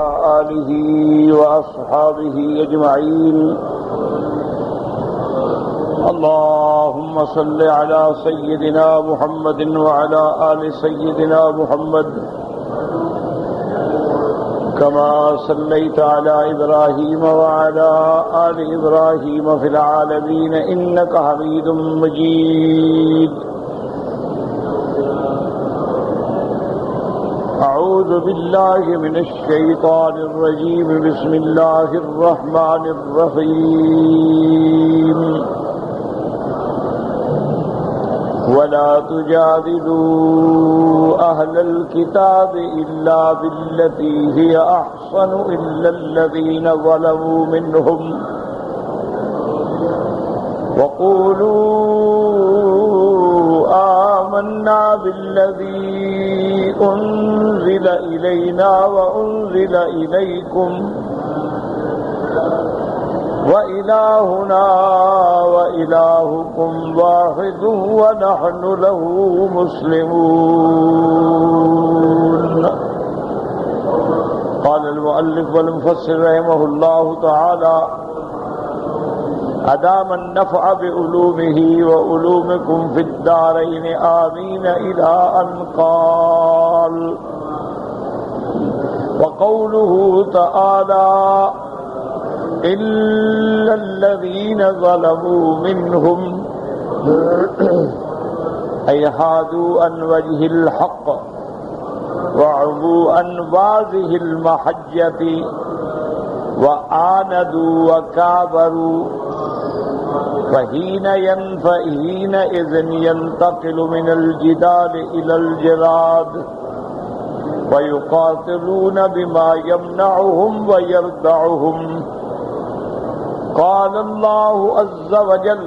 آلہ وأصحابہ اجمعین اللہم صل علی سیدنا محمد وعلی آل سیدنا محمد کما صلیت علی ابراہیم وعلی آل ابراہیم فی العالمین انک حمید مجید اعوذ باللہ من الشیطان الرجیم بسم اللہ الرحمن الرحیم ولا تجادلوا أهل الكتاب إلا بالتي هي أحسن إلا الذين ظلموا منهم وقولوا آمنا بالذي أنزل إلينا وأنزل إليكم وإلهنا وإلهكم واحد ونحن له مسلمون. قال المؤلف والمفسر رحمه الله تعالى أدام النفع بعلومه وعلومكم في الدارين آمين إلى أن قال وقوله تعالى إلا الذين ظلموا منهم أي حادوا عن وجه الحق وعبوا عن واضح المحجة وآندوا وكابروا فحينئذ ينتقل من الجدال إلى الجراد ويقاتلون بما يمنعهم ويردعهم. قال الله عز وجل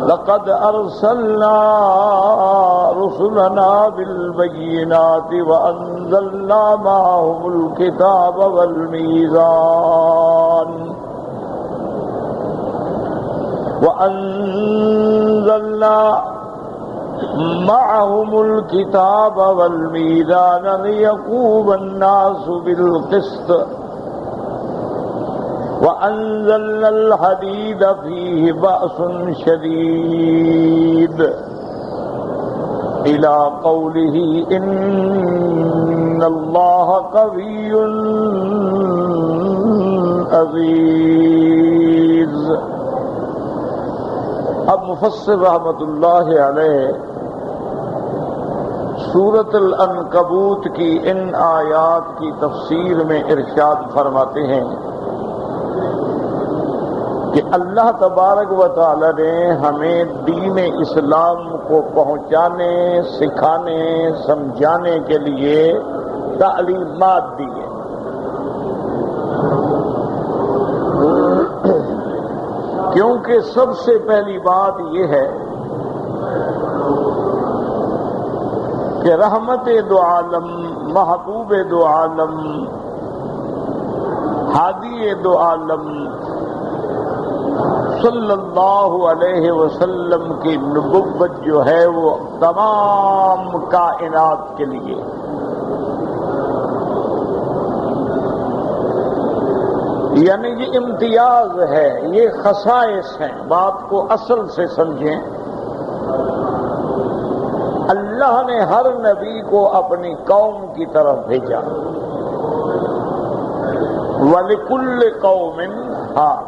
لقد أرسلنا رسلنا بالبينات وأنزلنا معهم الكتاب والميزان ليقوم الناس بالقسط وأنزلنا الحديد فيه بأس شديد إلى قوله إن الله قوي عزيز. اب مفسر رحمت اللہ علیہ سورۃ العنکبوت کی ان آیات کی تفسیر میں ارشاد فرماتے ہیں کہ اللہ تبارک و تعالی نے ہمیں دین اسلام کو پہنچانے، سکھانے، سمجھانے کے لیے تعلیمات دی ہیں. کیونکہ سب سے پہلی بات یہ ہے کہ رحمت دو عالم، محبوب دو عالم، ہادی دو عالم صلی اللہ علیہ وسلم کی نبوت جو ہے وہ تمام کائنات کے لیے، یعنی یہ امتیاز ہے، یہ خصائص ہیں. بات کو اصل سے سمجھیں. اللہ نے ہر نبی کو اپنی قوم کی طرف بھیجا. وَلِكُلِّ قَوْمٍ هَادٍ.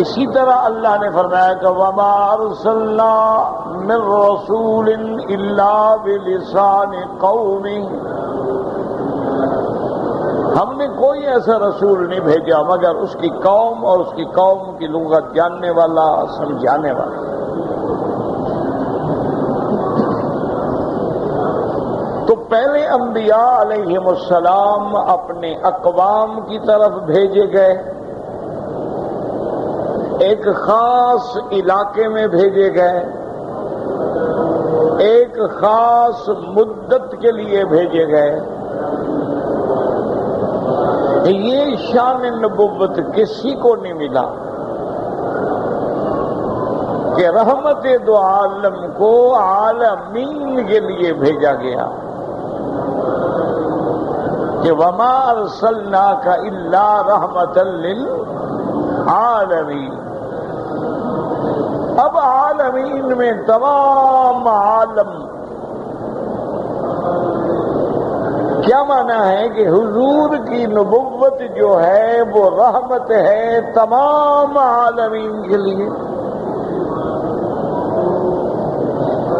اسی طرح اللہ نے فرمایا کہ وَمَا أَرْسَلْنَا مِن رَّسُولٍ إِلَّا بِلِسَانِ قَوْمِهِ. ہم نے کوئی ایسا رسول نہیں بھیجا مگر اس کی قوم اور اس کی قوم کی لغت جاننے والا، سمجھانے والا. تو پہلے انبیاء علیہم السلام اپنے اقوام کی طرف بھیجے گئے، ایک خاص علاقے میں بھیجے گئے، ایک خاص مدت کے لیے بھیجے گئے. یہ شان نبوت کسی کو نہیں ملا کہ رحمت دو عالم کو عالمین کے لیے بھیجا گیا. کہ وما ارسلناک الا رحمۃ للعالمین. اب عالمین میں تمام عالم، کیا معنی ہے کہ حضور کی نبوت جو ہے وہ رحمت ہے تمام عالمین کے لیے.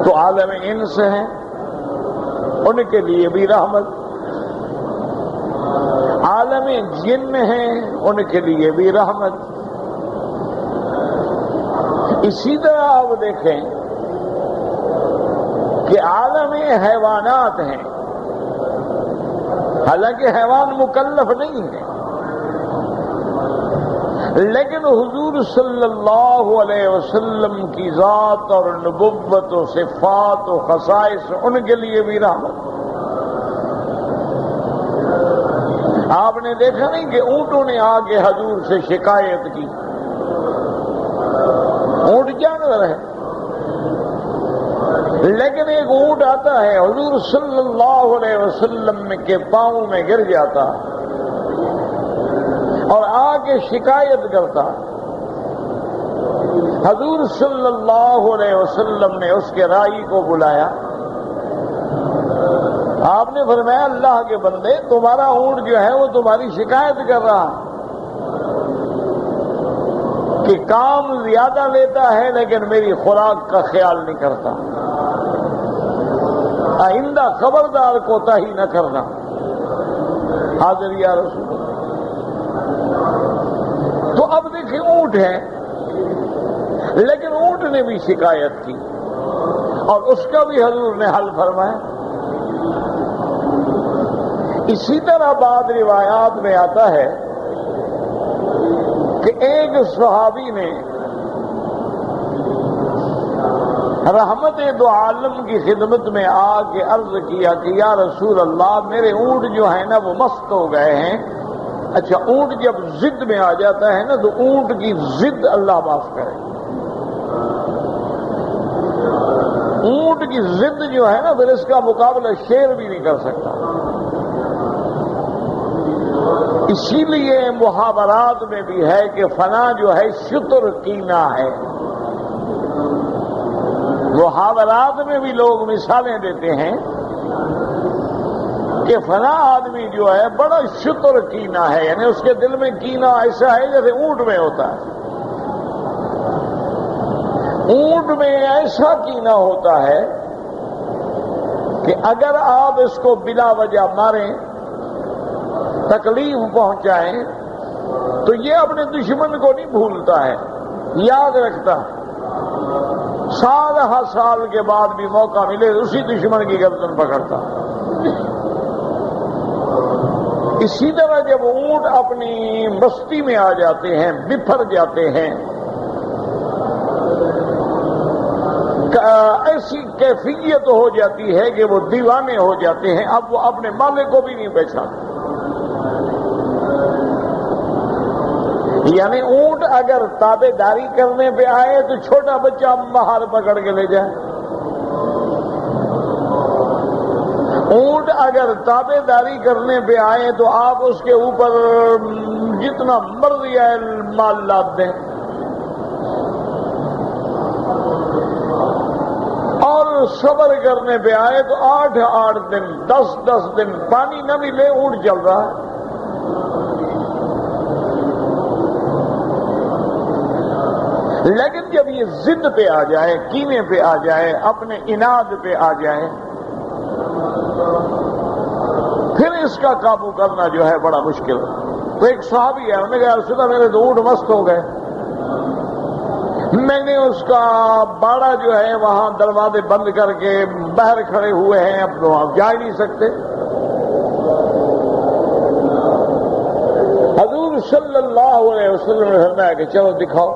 تو عالم انس ہیں، ان کے لیے بھی رحمت، عالم جن ہیں ان کے لیے بھی رحمت. اسی طرح آپ دیکھیں کہ عالم حیوانات ہیں، حالانکہ حیوان مکلف نہیں ہے، لیکن حضور صلی اللہ علیہ وسلم کی ذات اور نبوت و صفات و خصائص ان کے لیے بھی رحمت. آپ نے دیکھا نہیں کہ اونٹوں نے آ کے حضور سے شکایت کی. اونٹ جانور ہے، لیکن ایک اونٹ آتا ہے حضور صلی اللہ علیہ وسلم کے پاؤں میں گر جاتا اور آ کے شکایت کرتا. حضور صلی اللہ علیہ وسلم نے اس کے رائی کو بلایا. آپ نے فرمایا اللہ کے بندے، تمہارا اونٹ جو ہے وہ تمہاری شکایت کر رہا کہ کام زیادہ لیتا ہے لیکن میری خوراک کا خیال نہیں کرتا. آئندہ خبردار کوتاہی نہ کرنا. حاضر یا رسول. تو اب دیکھیں اونٹ ہے، لیکن اونٹ نے بھی شکایت کی اور اس کا بھی حضور نے حل فرمایا. اسی طرح بعض روایات میں آتا ہے کہ ایک صحابی نے رحمت دو عالم کی خدمت میں آ کے عرض کیا کہ یا رسول اللہ، میرے اونٹ جو ہیں نا وہ مست ہو گئے ہیں. اچھا، اونٹ جب ضد میں آ جاتا ہے نا تو اونٹ کی ضد اللہ معاف کرے. اونٹ کی ضد جو ہے نا پھر اس کا مقابلہ شیر بھی نہیں کر سکتا. اسی لیے محاورات میں بھی ہے کہ فلاں جو ہے شتر کینا ہے. محاورات میں بھی لوگ مثالیں دیتے ہیں کہ فلاں آدمی جو ہے بڑا شتر کینا ہے، یعنی اس کے دل میں کینا ایسا ہے جیسے اونٹ میں ہوتا ہے. اونٹ میں ایسا کینا ہوتا ہے کہ اگر آپ اس کو بلا وجہ ماریں، تکلیف پہنچائیں، تو یہ اپنے دشمن کو نہیں بھولتا ہے، یاد رکھتا ہے. سال ہر سال کے بعد بھی موقع ملے اسی دشمن کی گردن پکڑتا. اسی طرح جب اونٹ اپنی مستی میں آ جاتے ہیں، بفر جاتے ہیں، ایسی کیفیت ہو جاتی ہے کہ وہ دیوانے ہو جاتے ہیں، اب وہ اپنے مالک کو بھی نہیں پہچانتے. یعنی اونٹ اگر تابع داری کرنے پہ آئے تو چھوٹا بچہ مہار پکڑ کے لے جائے. اونٹ اگر تابع داری کرنے پہ آئے تو آپ اس کے اوپر جتنا مرضی ہے مال لاد دیں. اور صبر کرنے پہ آئے تو 8 دن 10 دن پانی نہ ملے اونٹ چل رہا ہے. لیکن جب یہ ضد پہ آ جائے، کینے پہ آ جائے، اپنے اناد پہ آ جائے، پھر اس کا قابو کرنا جو ہے بڑا مشکل. تو ایک صحابی ہے، انہوں نے کہا رسول اللہ میرے تو اونٹ مست ہو گئے، میں نے اس کا باڑا جو ہے وہاں دروازے بند کر کے باہر کھڑے ہوئے ہیں، اب تو آپ جا ہی نہیں سکتے. حضور صلی اللہ علیہ وسلم نے فرمایا کہ چلو دکھاؤ.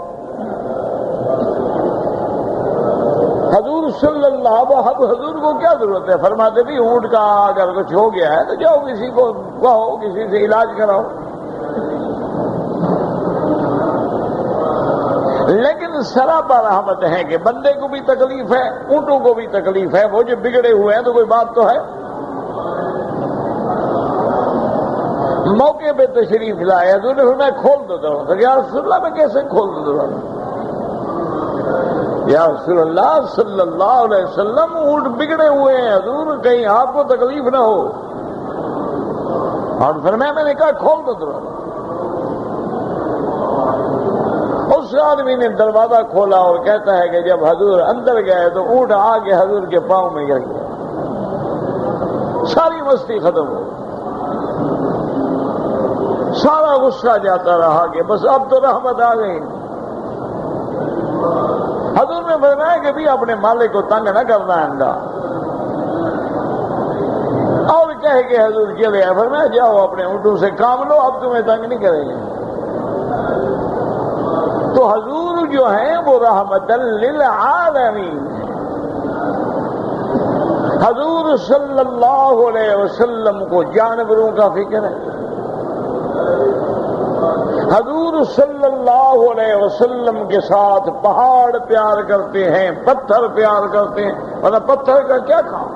حضور صلی اللہ حضور کو کیا ضرورت ہے، فرماتے بھی اونٹ کا اگر کچھ ہو گیا ہے تو جاؤ کسی کو کہو، کسی سے علاج کراؤ. لیکن سراپا رحمت ہے کہ بندے کو بھی تکلیف ہے، اونٹوں کو بھی تکلیف ہے. وہ جو بگڑے ہوئے ہیں تو کوئی بات تو ہے. موقع پہ تشریف لائے، حضور نے فرمایا کھول دو دروازہ۔ یا رسول اللہ میں کیسے کھول دو دروازہ؟ یا رسول اللہ صلی اللہ علیہ وسلم اونٹ بگڑے ہوئے ہیں حضور، کہیں آپ کو تکلیف نہ ہو۔ اور فرمایا میں نے کہا کھول دو دروازہ۔ اس آدمی نے دروازہ کھولا اور کہتا ہے کہ جب حضور اندر گئے تو اونٹ آگے حضور کے پاؤں میں گر گیا، ساری مستی ختم ہو، سارا غصہ جاتا رہا کہ بس اب تو رحمت آ گئی۔ حضور نے فرمایا کہ بھی اپنے مالک کو تنگ نہ کرنا آئندہ، اور کہہ کے حضور چلے آئے۔ فرمایا جاؤ اپنے اونٹوں سے کام لو، اب تمہیں تنگ نہیں کریں گے۔ تو حضور جو ہیں وہ رحمت للعالمین، حضور صلی اللہ علیہ وسلم کو جانوروں کا فکر ہے، حضور صلی اللہ علیہ وسلم کے ساتھ پہاڑ پیار کرتے ہیں، پتھر پیار کرتے ہیں، ورنہ پتھر کا کیا کام؟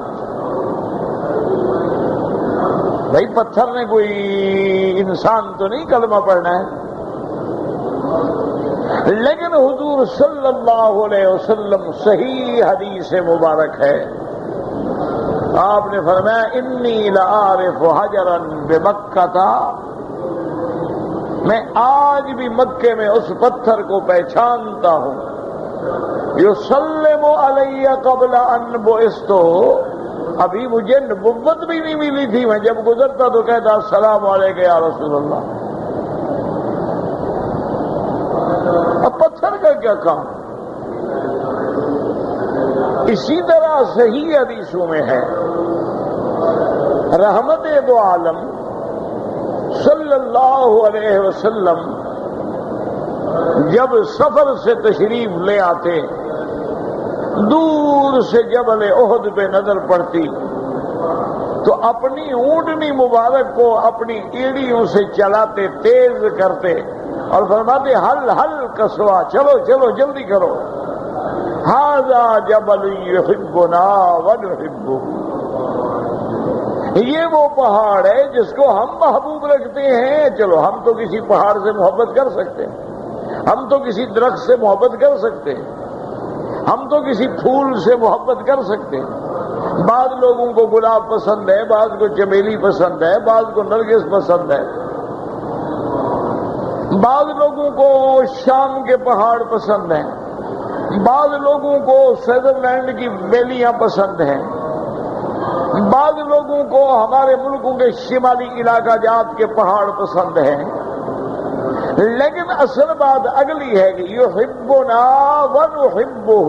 بھائی پتھر نے کوئی انسان تو نہیں کلمہ پڑھنا ہے، لیکن حضور صلی اللہ علیہ وسلم صحیح حدیث مبارک ہے، آپ نے فرمایا انی لعارف حجرا بمکہ، میں آج بھی مکے میں اس پتھر کو پہچانتا ہوں، یسلم علی قبل ان بعثت، ابھی مجھے نبوت بھی نہیں ملی تھی، میں جب گزرتا تو کہتا السلام علیکم یا رسول اللہ۔ اب پتھر کا کیا کام؟ اسی طرح صحیح حدیثوں میں ہے رحمت دو عالم صلی اللہ علیہ وسلم جب سفر سے تشریف لے آتے، دور سے جبل احد پہ نظر پڑتی تو اپنی اونٹنی مبارک کو اپنی ایڑیوں سے چلاتے، تیز کرتے اور فرماتے حل حل کسوا، چلو چلو جلدی کرو، ھذا جبل یحبنا ونحبہ، یہ وہ پہاڑ ہے جس کو ہم محبوب رکھتے ہیں۔ چلو ہم تو کسی پہاڑ سے محبت کر سکتے ہیں، ہم تو کسی درخت سے محبت کر سکتے ہیں، ہم تو کسی پھول سے محبت کر سکتے ہیں۔ بعض لوگوں کو گلاب پسند ہے، بعض کو چمیلی پسند ہے، بعض کو نرگس پسند ہے، بعض لوگوں کو شام کے پہاڑ پسند ہیں، بعض لوگوں کو سوئٹزرلینڈ کی ویلیاں پسند ہیں، بعض لوگوں کو ہمارے ملکوں کے شمالی علاقہ جات کے پہاڑ پسند ہیں، لیکن اصل بات اگلی ہے کہ یحبنا ونحبہ،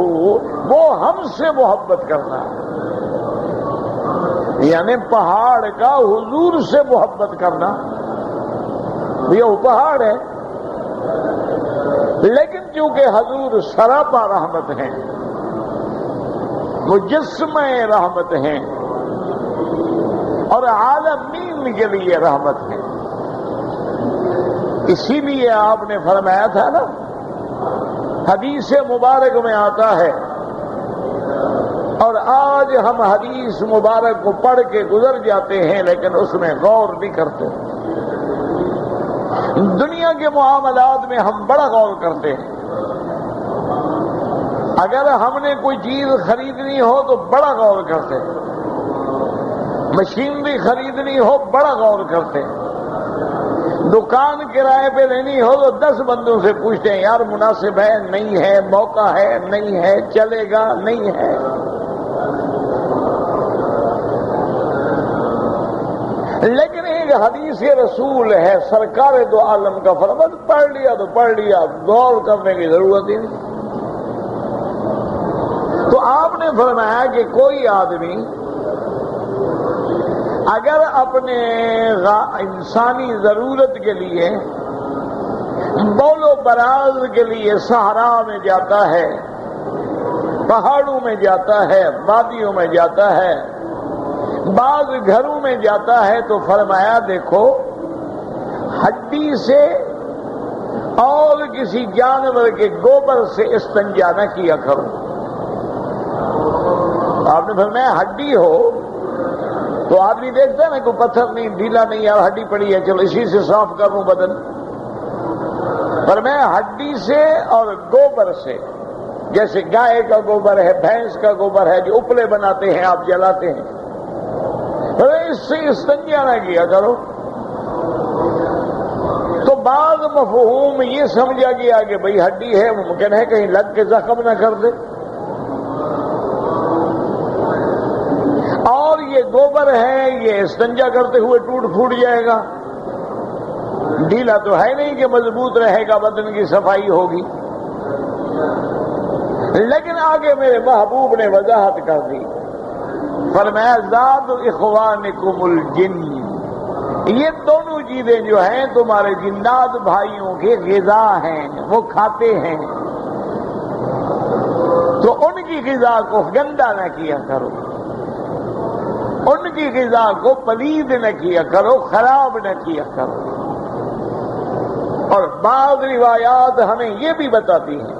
وہ ہم سے محبت کرنا ہے، یعنی پہاڑ کا حضور سے محبت کرنا، یہ وہ پہاڑ ہے، لیکن چونکہ حضور سراپا رحمت ہیں، مجسمہ رحمت ہیں اور عالمین کے لیے رحمت ہے، اسی لیے آپ نے فرمایا تھا نا، حدیث مبارک میں آتا ہے، اور آج ہم حدیث مبارک کو پڑھ کے گزر جاتے ہیں لیکن اس میں غور نہیں کرتے۔ دنیا کے معاملات میں ہم بڑا غور کرتے ہیں، اگر ہم نے کوئی چیز خریدنی ہو تو بڑا غور کرتے ہیں، مشینری خریدنی ہو بڑا غور کرتے ہیں، دکان کرائے پہ لینی ہو تو 10 بندوں سے پوچھتے ہیں یار مناسب ہے نہیں ہے، موقع ہے نہیں ہے، چلے گا نہیں ہے۔ لیکن ایک حدیث رسول ہے سرکار دو عالم کا فرمان، پڑھ لیا تو پڑھ لیا، غور کرنے کی ضرورت ہی نہیں۔ تو آپ نے فرمایا کہ کوئی آدمی اگر اپنے انسانی ضرورت کے لیے بول و براز کے لیے صحرا میں جاتا ہے، پہاڑوں میں جاتا ہے، وادیوں میں جاتا ہے، بعض گھروں میں جاتا ہے، تو فرمایا دیکھو ہڈی سے اور کسی جانور کے گوبر سے استنجا نہ کیا کرو۔ آپ نے فرمایا ہڈی ہو تو آدمی دیکھتا ہے نا کوئی پتھر نہیں، ڈھیلا نہیں، یار ہڈی پڑی ہے، چلو اسی سے صاف کر لوں بدن. پر میں ہڈی سے اور گوبر سے، جیسے گائے کا گوبر ہے، بھینس کا گوبر ہے، جو اپلے بناتے ہیں آپ جلاتے ہیں، اس سے استنجا نہ کیا کرو. تو بعض مفہوم یہ سمجھا گیا کہ بھئی ہڈی ہے، ممکن ہے کہیں لگ کے زخم نہ کر دے، اور یہ گوبر ہے، یہ استنجا کرتے ہوئے ٹوٹ پھوٹ جائے گا، ڈھیلا تو ہے نہیں کہ مضبوط رہے گا، بدن کی صفائی ہوگی. لیکن آگے میرے محبوب نے وضاحت کر دی، فرمایا ذات اخوانکم الجن، یہ دونوں چیزیں جو ہیں تمہارے جنات بھائیوں کے غذا ہیں، وہ کھاتے ہیں، تو ان کی غذا کو گندا نہ کیا کرو، ان کی غذا کو پلید نہ کیا کرو، خراب نہ کیا کرو. اور بعض روایات ہمیں یہ بھی بتاتی ہیں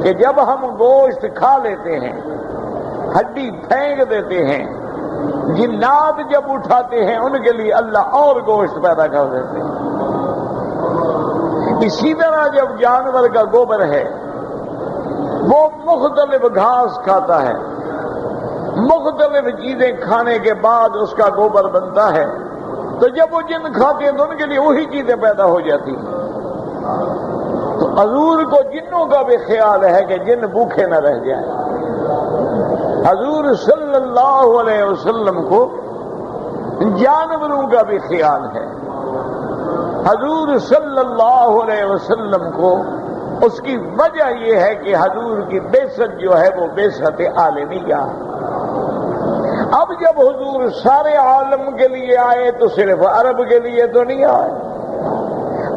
کہ جب ہم گوشت کھا لیتے ہیں، ہڈی پھینک دیتے ہیں، جنات جب اٹھاتے ہیں ان کے لیے اللہ اور گوشت پیدا کر دیتے ہیں. اسی طرح جب جانور کا گوبر ہے وہ مختلف گھاس کھاتا ہے، مختلف چیزیں کھانے کے بعد اس کا گوبر بنتا ہے، تو جب وہ جن کھاتے ہیں تو ان کے لیے وہی چیزیں پیدا ہو جاتی ہیں. تو حضور کو جنوں کا بھی خیال ہے کہ جن بھوکے نہ رہ جائیں. حضور صلی اللہ علیہ وسلم کو جانوروں کا بھی خیال ہے. حضور صلی اللہ علیہ وسلم کو اس کی وجہ یہ ہے کہ حضور کی بعثت جو ہے وہ بعثت عالمیہ. اب جب حضور سارے عالم کے لیے آئے تو صرف عرب کے لیے تو نہیں آئے،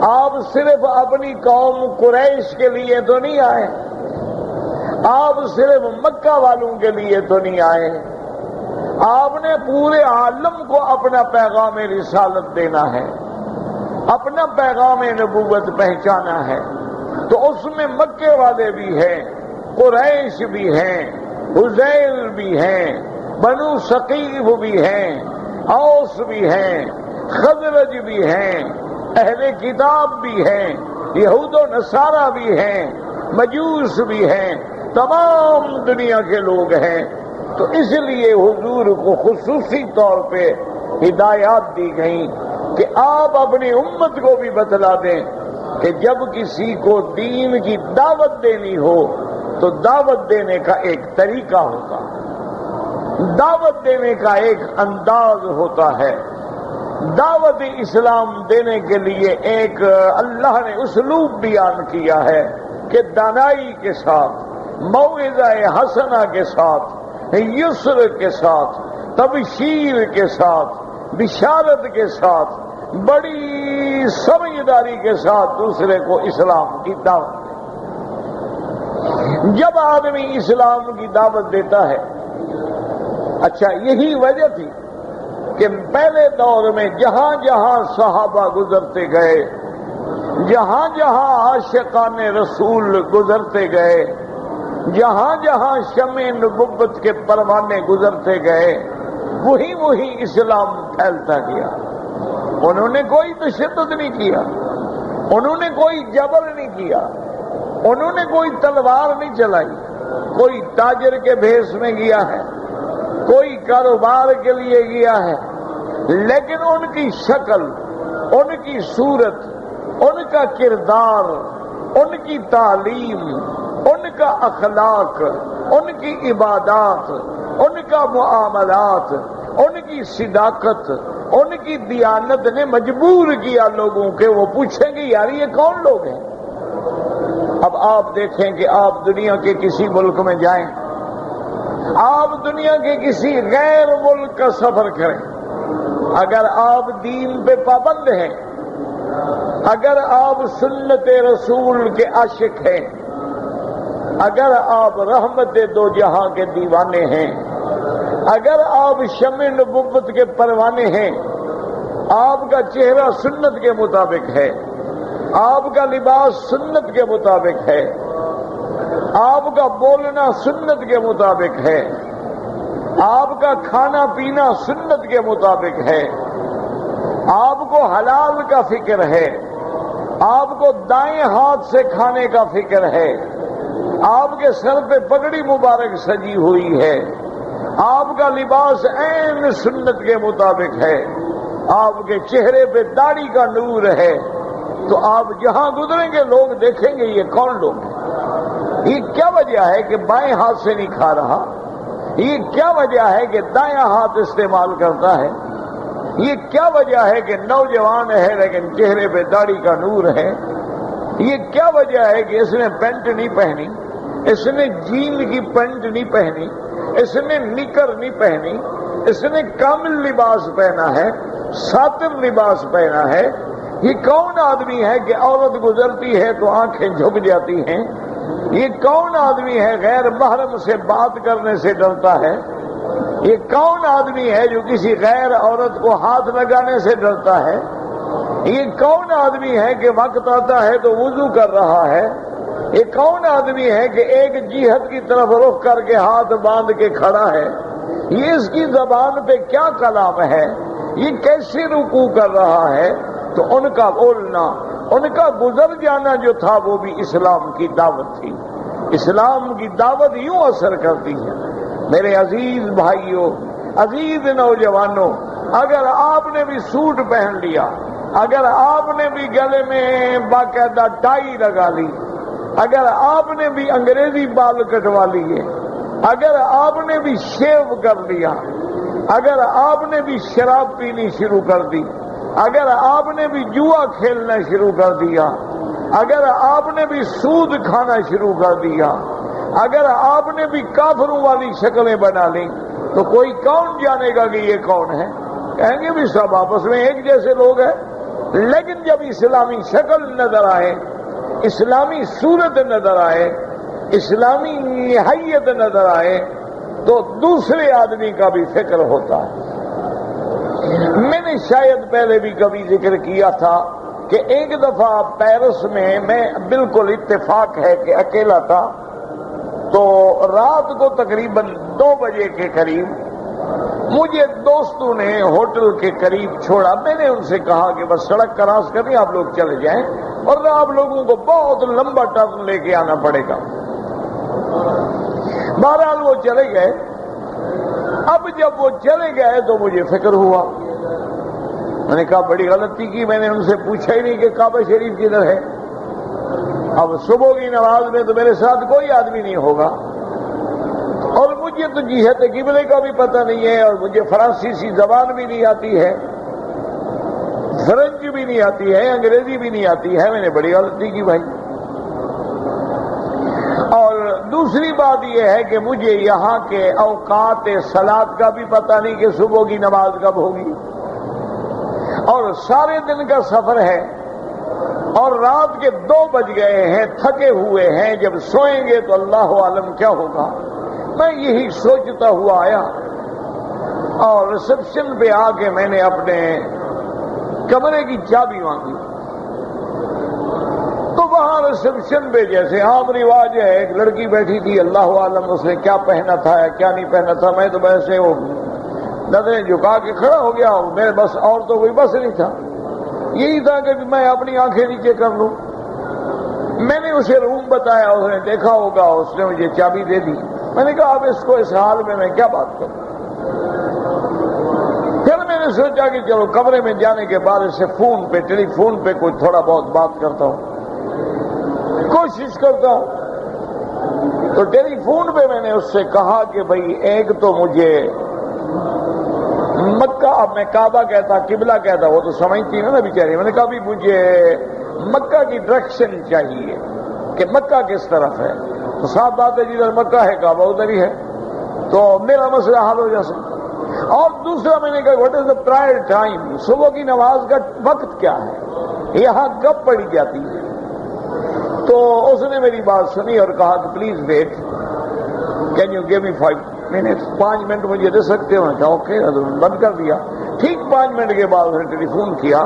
آپ صرف اپنی قوم قریش کے لیے تو نہیں آئے، آپ صرف مکہ والوں کے لیے تو نہیں آئے، آپ نے پورے عالم کو اپنا پیغام رسالت دینا ہے، اپنا پیغام نبوت پہنچانا ہے. تو اس میں مکے والے بھی ہیں، قریش بھی ہیں، حذیل بھی ہیں، بنو ثقیف بھی ہیں، اوس بھی ہیں، خزرج بھی ہیں، اہل کتاب بھی ہیں، یہود و نصارہ بھی ہیں، مجوس بھی ہیں، تمام دنیا کے لوگ ہیں. تو اس لیے حضور کو خصوصی طور پہ ہدایات دی گئیں کہ آپ اپنی امت کو بھی بتلا دیں کہ جب کسی کو دین کی دعوت دینی ہو تو دعوت دینے کا ایک طریقہ ہوتا ہے، دعوت دینے کا ایک انداز ہوتا ہے. دعوت اسلام دینے کے لیے ایک اللہ نے اسلوب بیان کیا ہے کہ دانائی کے ساتھ، موعظہ حسنہ کے ساتھ، یسر کے ساتھ، تبشیر کے ساتھ، بشارت کے ساتھ، بڑی سمجھداری کے ساتھ دوسرے کو اسلام کی دعوت دے. جب آدمی اسلام کی دعوت دیتا ہے، اچھا یہی وجہ تھی کہ پہلے دور میں جہاں جہاں صحابہ گزرتے گئے، جہاں جہاں عاشقان رسول گزرتے گئے، جہاں جہاں شمع نبوت کے پروانے گزرتے گئے، وہی اسلام پھیلتا گیا. انہوں نے کوئی تشدد نہیں کیا، انہوں نے کوئی جبر نہیں کیا، انہوں نے کوئی تلوار نہیں چلائی. کوئی تاجر کے بھیس میں گیا ہے، کوئی کاروبار کے لیے گیا ہے، لیکن ان کی شکل، ان کی صورت، ان کا کردار، ان کی تعلیم، ان کا اخلاق، ان کی عبادات، ان کا معاملات، ان کی صداقت، ان کی دیانت نے مجبور کیا لوگوں کے وہ پوچھیں گے یار یہ کون لوگ ہیں. اب آپ دیکھیں کہ آپ دنیا کے کسی ملک میں جائیں، آپ دنیا کے کسی غیر ملک کا سفر کریں، اگر آپ دین پہ پابند ہیں، اگر آپ سنت رسول کے عاشق ہیں، اگر آپ رحمت دو جہاں کے دیوانے ہیں، اگر آپ شمع نبوت کے پروانے ہیں، آپ کا چہرہ سنت کے مطابق ہے، آپ کا لباس سنت کے مطابق ہے، آپ کا بولنا سنت کے مطابق ہے، آپ کا کھانا پینا سنت کے مطابق ہے، آپ کو حلال کا فکر ہے، آپ کو دائیں ہاتھ سے کھانے کا فکر ہے، آپ کے سر پہ پگڑی مبارک سجی ہوئی ہے، آپ کا لباس عین سنت کے مطابق ہے، آپ کے چہرے پہ داڑھی کا نور ہے، تو آپ جہاں گزریں گے لوگ دیکھیں گے یہ کون لوگ ہیں۔ یہ کیا وجہ ہے کہ بائیں ہاتھ سے نہیں کھا رہا؟ یہ کیا وجہ ہے کہ دائیں ہاتھ استعمال کرتا ہے؟ یہ کیا وجہ ہے کہ نوجوان ہے لیکن چہرے پہ داڑھی کا نور ہے؟ یہ کیا وجہ ہے کہ اس نے پینٹ نہیں پہنی، اس نے جین کی پینٹ نہیں پہنی، اس نے نکر نہیں پہنی، اس نے کامل لباس پہنا ہے، ساتر لباس پہنا ہے؟ یہ کون آدمی ہے کہ عورت گزرتی ہے تو آنکھیں جھک جاتی ہیں؟ یہ کون آدمی ہے غیر محرم سے بات کرنے سے ڈرتا ہے؟ یہ کون آدمی ہے جو کسی غیر عورت کو ہاتھ لگانے سے ڈرتا ہے؟ یہ کون آدمی ہے کہ وقت آتا ہے تو وضو کر رہا ہے؟ یہ کون آدمی ہے کہ ایک جہت کی طرف رخ کر کے ہاتھ باندھ کے کھڑا ہے؟ یہ اس کی زبان پہ کیا کلام ہے؟ یہ کیسے رکوع کر رہا ہے؟ تو ان کا بولنا، ان کا گزر جانا جو تھا وہ بھی اسلام کی دعوت تھی۔ اسلام کی دعوت یوں اثر کرتی ہے۔ میرے عزیز بھائیوں، عزیز نوجوانوں، اگر آپ نے بھی سوٹ پہن لیا، اگر آپ نے بھی گلے میں باقاعدہ ٹائی لگا لی، اگر آپ نے بھی انگریزی بال کٹوا لیے، اگر آپ نے بھی شیو کر لیا، اگر آپ نے بھی شراب پینی شروع کر دی، اگر آپ نے بھی جوا کھیلنا شروع کر دیا، اگر آپ نے بھی سود کھانا شروع کر دیا، اگر آپ نے بھی کافروں والی شکلیں بنا لی، تو کوئی کون جانے گا کہ یہ کون ہے؟ کہیں گے بھی سب آپس میں ایک جیسے لوگ ہیں۔ لیکن جب اسلامی شکل نظر آئے، اسلامی صورت نظر آئے، اسلامی حیت نظر آئے، تو دوسرے آدمی کا بھی فکر ہوتا ہے۔ میں نے شاید پہلے بھی کبھی ذکر کیا تھا کہ ایک دفعہ پیرس میں بالکل اتفاق ہے کہ اکیلا تھا، تو رات کو تقریباً 2 بجے کے قریب مجھے دوستوں نے ہوٹل کے قریب چھوڑا۔ میں نے ان سے کہا کہ بس سڑک کراس کریں، آپ لوگ چلے جائیں، اور آپ لوگوں کو بہت لمبا ٹرن لے کے آنا پڑے گا۔ بہرحال وہ چلے گئے۔ اب جب وہ چلے گئے تو مجھے فکر ہوا، میں نے کہا بڑی غلطی کی، میں نے ان سے پوچھا ہی نہیں کہ کعبہ شریف کدھر ہے۔ اب صبح کی نماز میں تو میرے ساتھ کوئی آدمی نہیں ہوگا، اور مجھے تو جہت قبلے کا بھی پتہ نہیں ہے، اور مجھے فرانسیسی زبان بھی نہیں آتی ہے، فرنچ بھی نہیں آتی ہے، انگریزی بھی نہیں آتی ہے۔ میں نے بڑی غلطی کی بھائی۔ اور دوسری بات یہ ہے کہ مجھے یہاں کے اوقات صلاۃ کا بھی پتہ نہیں کہ صبح کی نماز کب ہوگی، اور سارے دن کا سفر ہے، اور رات کے 2 بج گئے ہیں، تھکے ہوئے ہیں، جب سوئیں گے تو اللہ عالم کیا ہوگا۔ میں یہی سوچتا ہوا آیا، اور ریسپشن پہ آ کے میں نے اپنے کمرے کی چابی مانگی، تو وہاں ریسپشن پہ جیسے عام رواج ہے ایک لڑکی بیٹھی تھی، اللہ عالم اس نے کیا پہنا تھا یا کیا نہیں پہنا تھا۔ میں تو ویسے وہ نظریں جھکا کے کھڑا ہو گیا، میرے بس اور تو کوئی بس نہیں تھا، یہی تھا کہ میں اپنی آنکھیں نیچے کر لوں۔ میں نے اسے روم بتایا، اس نے دیکھا ہوگا، اس نے مجھے چابی دے دی۔ میں نے کہا اب اس کو اس حال میں کیا بات کروں۔ پھر میں نے سوچا کہ چلو کمرے میں جانے کے بعد اسے فون پہ، ٹیلی فون پہ کوئی تھوڑا بہت بات کرتا ہوں، کوشش کرتا ہوں۔ تو ٹیلی فون پہ میں نے اس سے کہا کہ بھئی ایک تو مجھے مکہ، اب میں کعبہ کہتا قبلہ کہتا، وہ تو سمجھتی نا بیچاری۔ میں نے کہا بھی مجھے مکہ کی ڈائریکشن چاہیے کہ مکہ کس طرف ہے، تو صاف بات ہے جدھر مکہ ہے کعبہ ادھر ہی ہے، تو میرا مسئلہ حل ہو جا سکتا۔ اور دوسرا میں نے کہا what is the prior time, صبح کی نماز کا وقت کیا ہے، یہاں کب پڑھی جاتی ہے۔ تو اس نے میری بات سنی اور کہا کہ please wait, can you give me 5 minutes, 5 minute مجھے دے سکتے ہو؟ کہا اوکے، بند کر دیا۔ ٹھیک 5 منٹ کے بعد اس نے ٹیلی فون کیا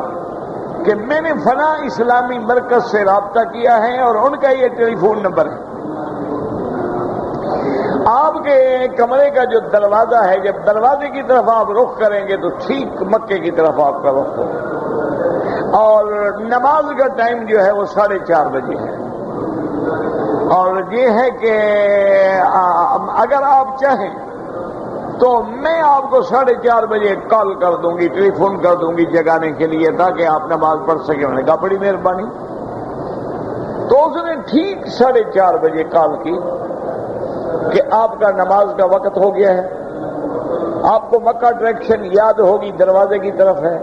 کہ میں نے فلاں اسلامی مرکز سے رابطہ کیا ہے اور ان کا یہ ٹیلی فون نمبر ہے، آپ کے کمرے کا جو دروازہ ہے، جب دروازے کی طرف آپ رخ کریں گے تو ٹھیک مکے کی طرف آپ کا رخ ہوگا، اور نماز کا ٹائم جو ہے وہ 4:30 بجے ہے۔ اور یہ ہے کہ اگر آپ چاہیں تو میں آپ کو 4:30 بجے کال کر دوں گی، ٹیلی فون کر دوں گی جگانے کے لیے، تاکہ آپ نماز پڑھ سکیں۔ میں نے کہا بڑی مہربانی۔ تو اس نے ٹھیک 4:30 بجے کال کی کہ آپ کا نماز کا وقت ہو گیا ہے، آپ کو مکہ ڈائریکشن یاد ہوگی، دروازے کی طرف ہے،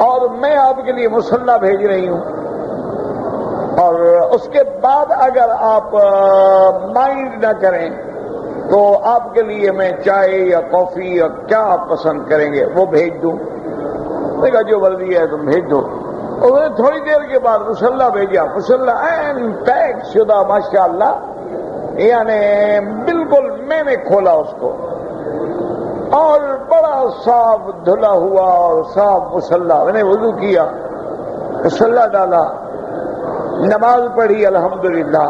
اور میں آپ کے لیے مصلی بھیج رہی ہوں، اور اس کے بعد اگر آپ مائنڈ نہ کریں تو آپ کے لیے میں چائے یا کافی یا کیا آپ پسند کریں گے وہ بھیج دوں۔ میں کہا جو مرضی ہے تم بھیج دو۔ انہوں نے تھوڑی دیر کے بعد مصلی بھیجا، مصلی این پیک شدہ ماشاءاللہ، یعنی بالکل میں نے کھولا اس کو، اور بڑا صاف دھلا ہوا اور صاف مصلی۔ میں نے وضو کیا، مصلی ڈالا، نماز پڑھی الحمدللہ،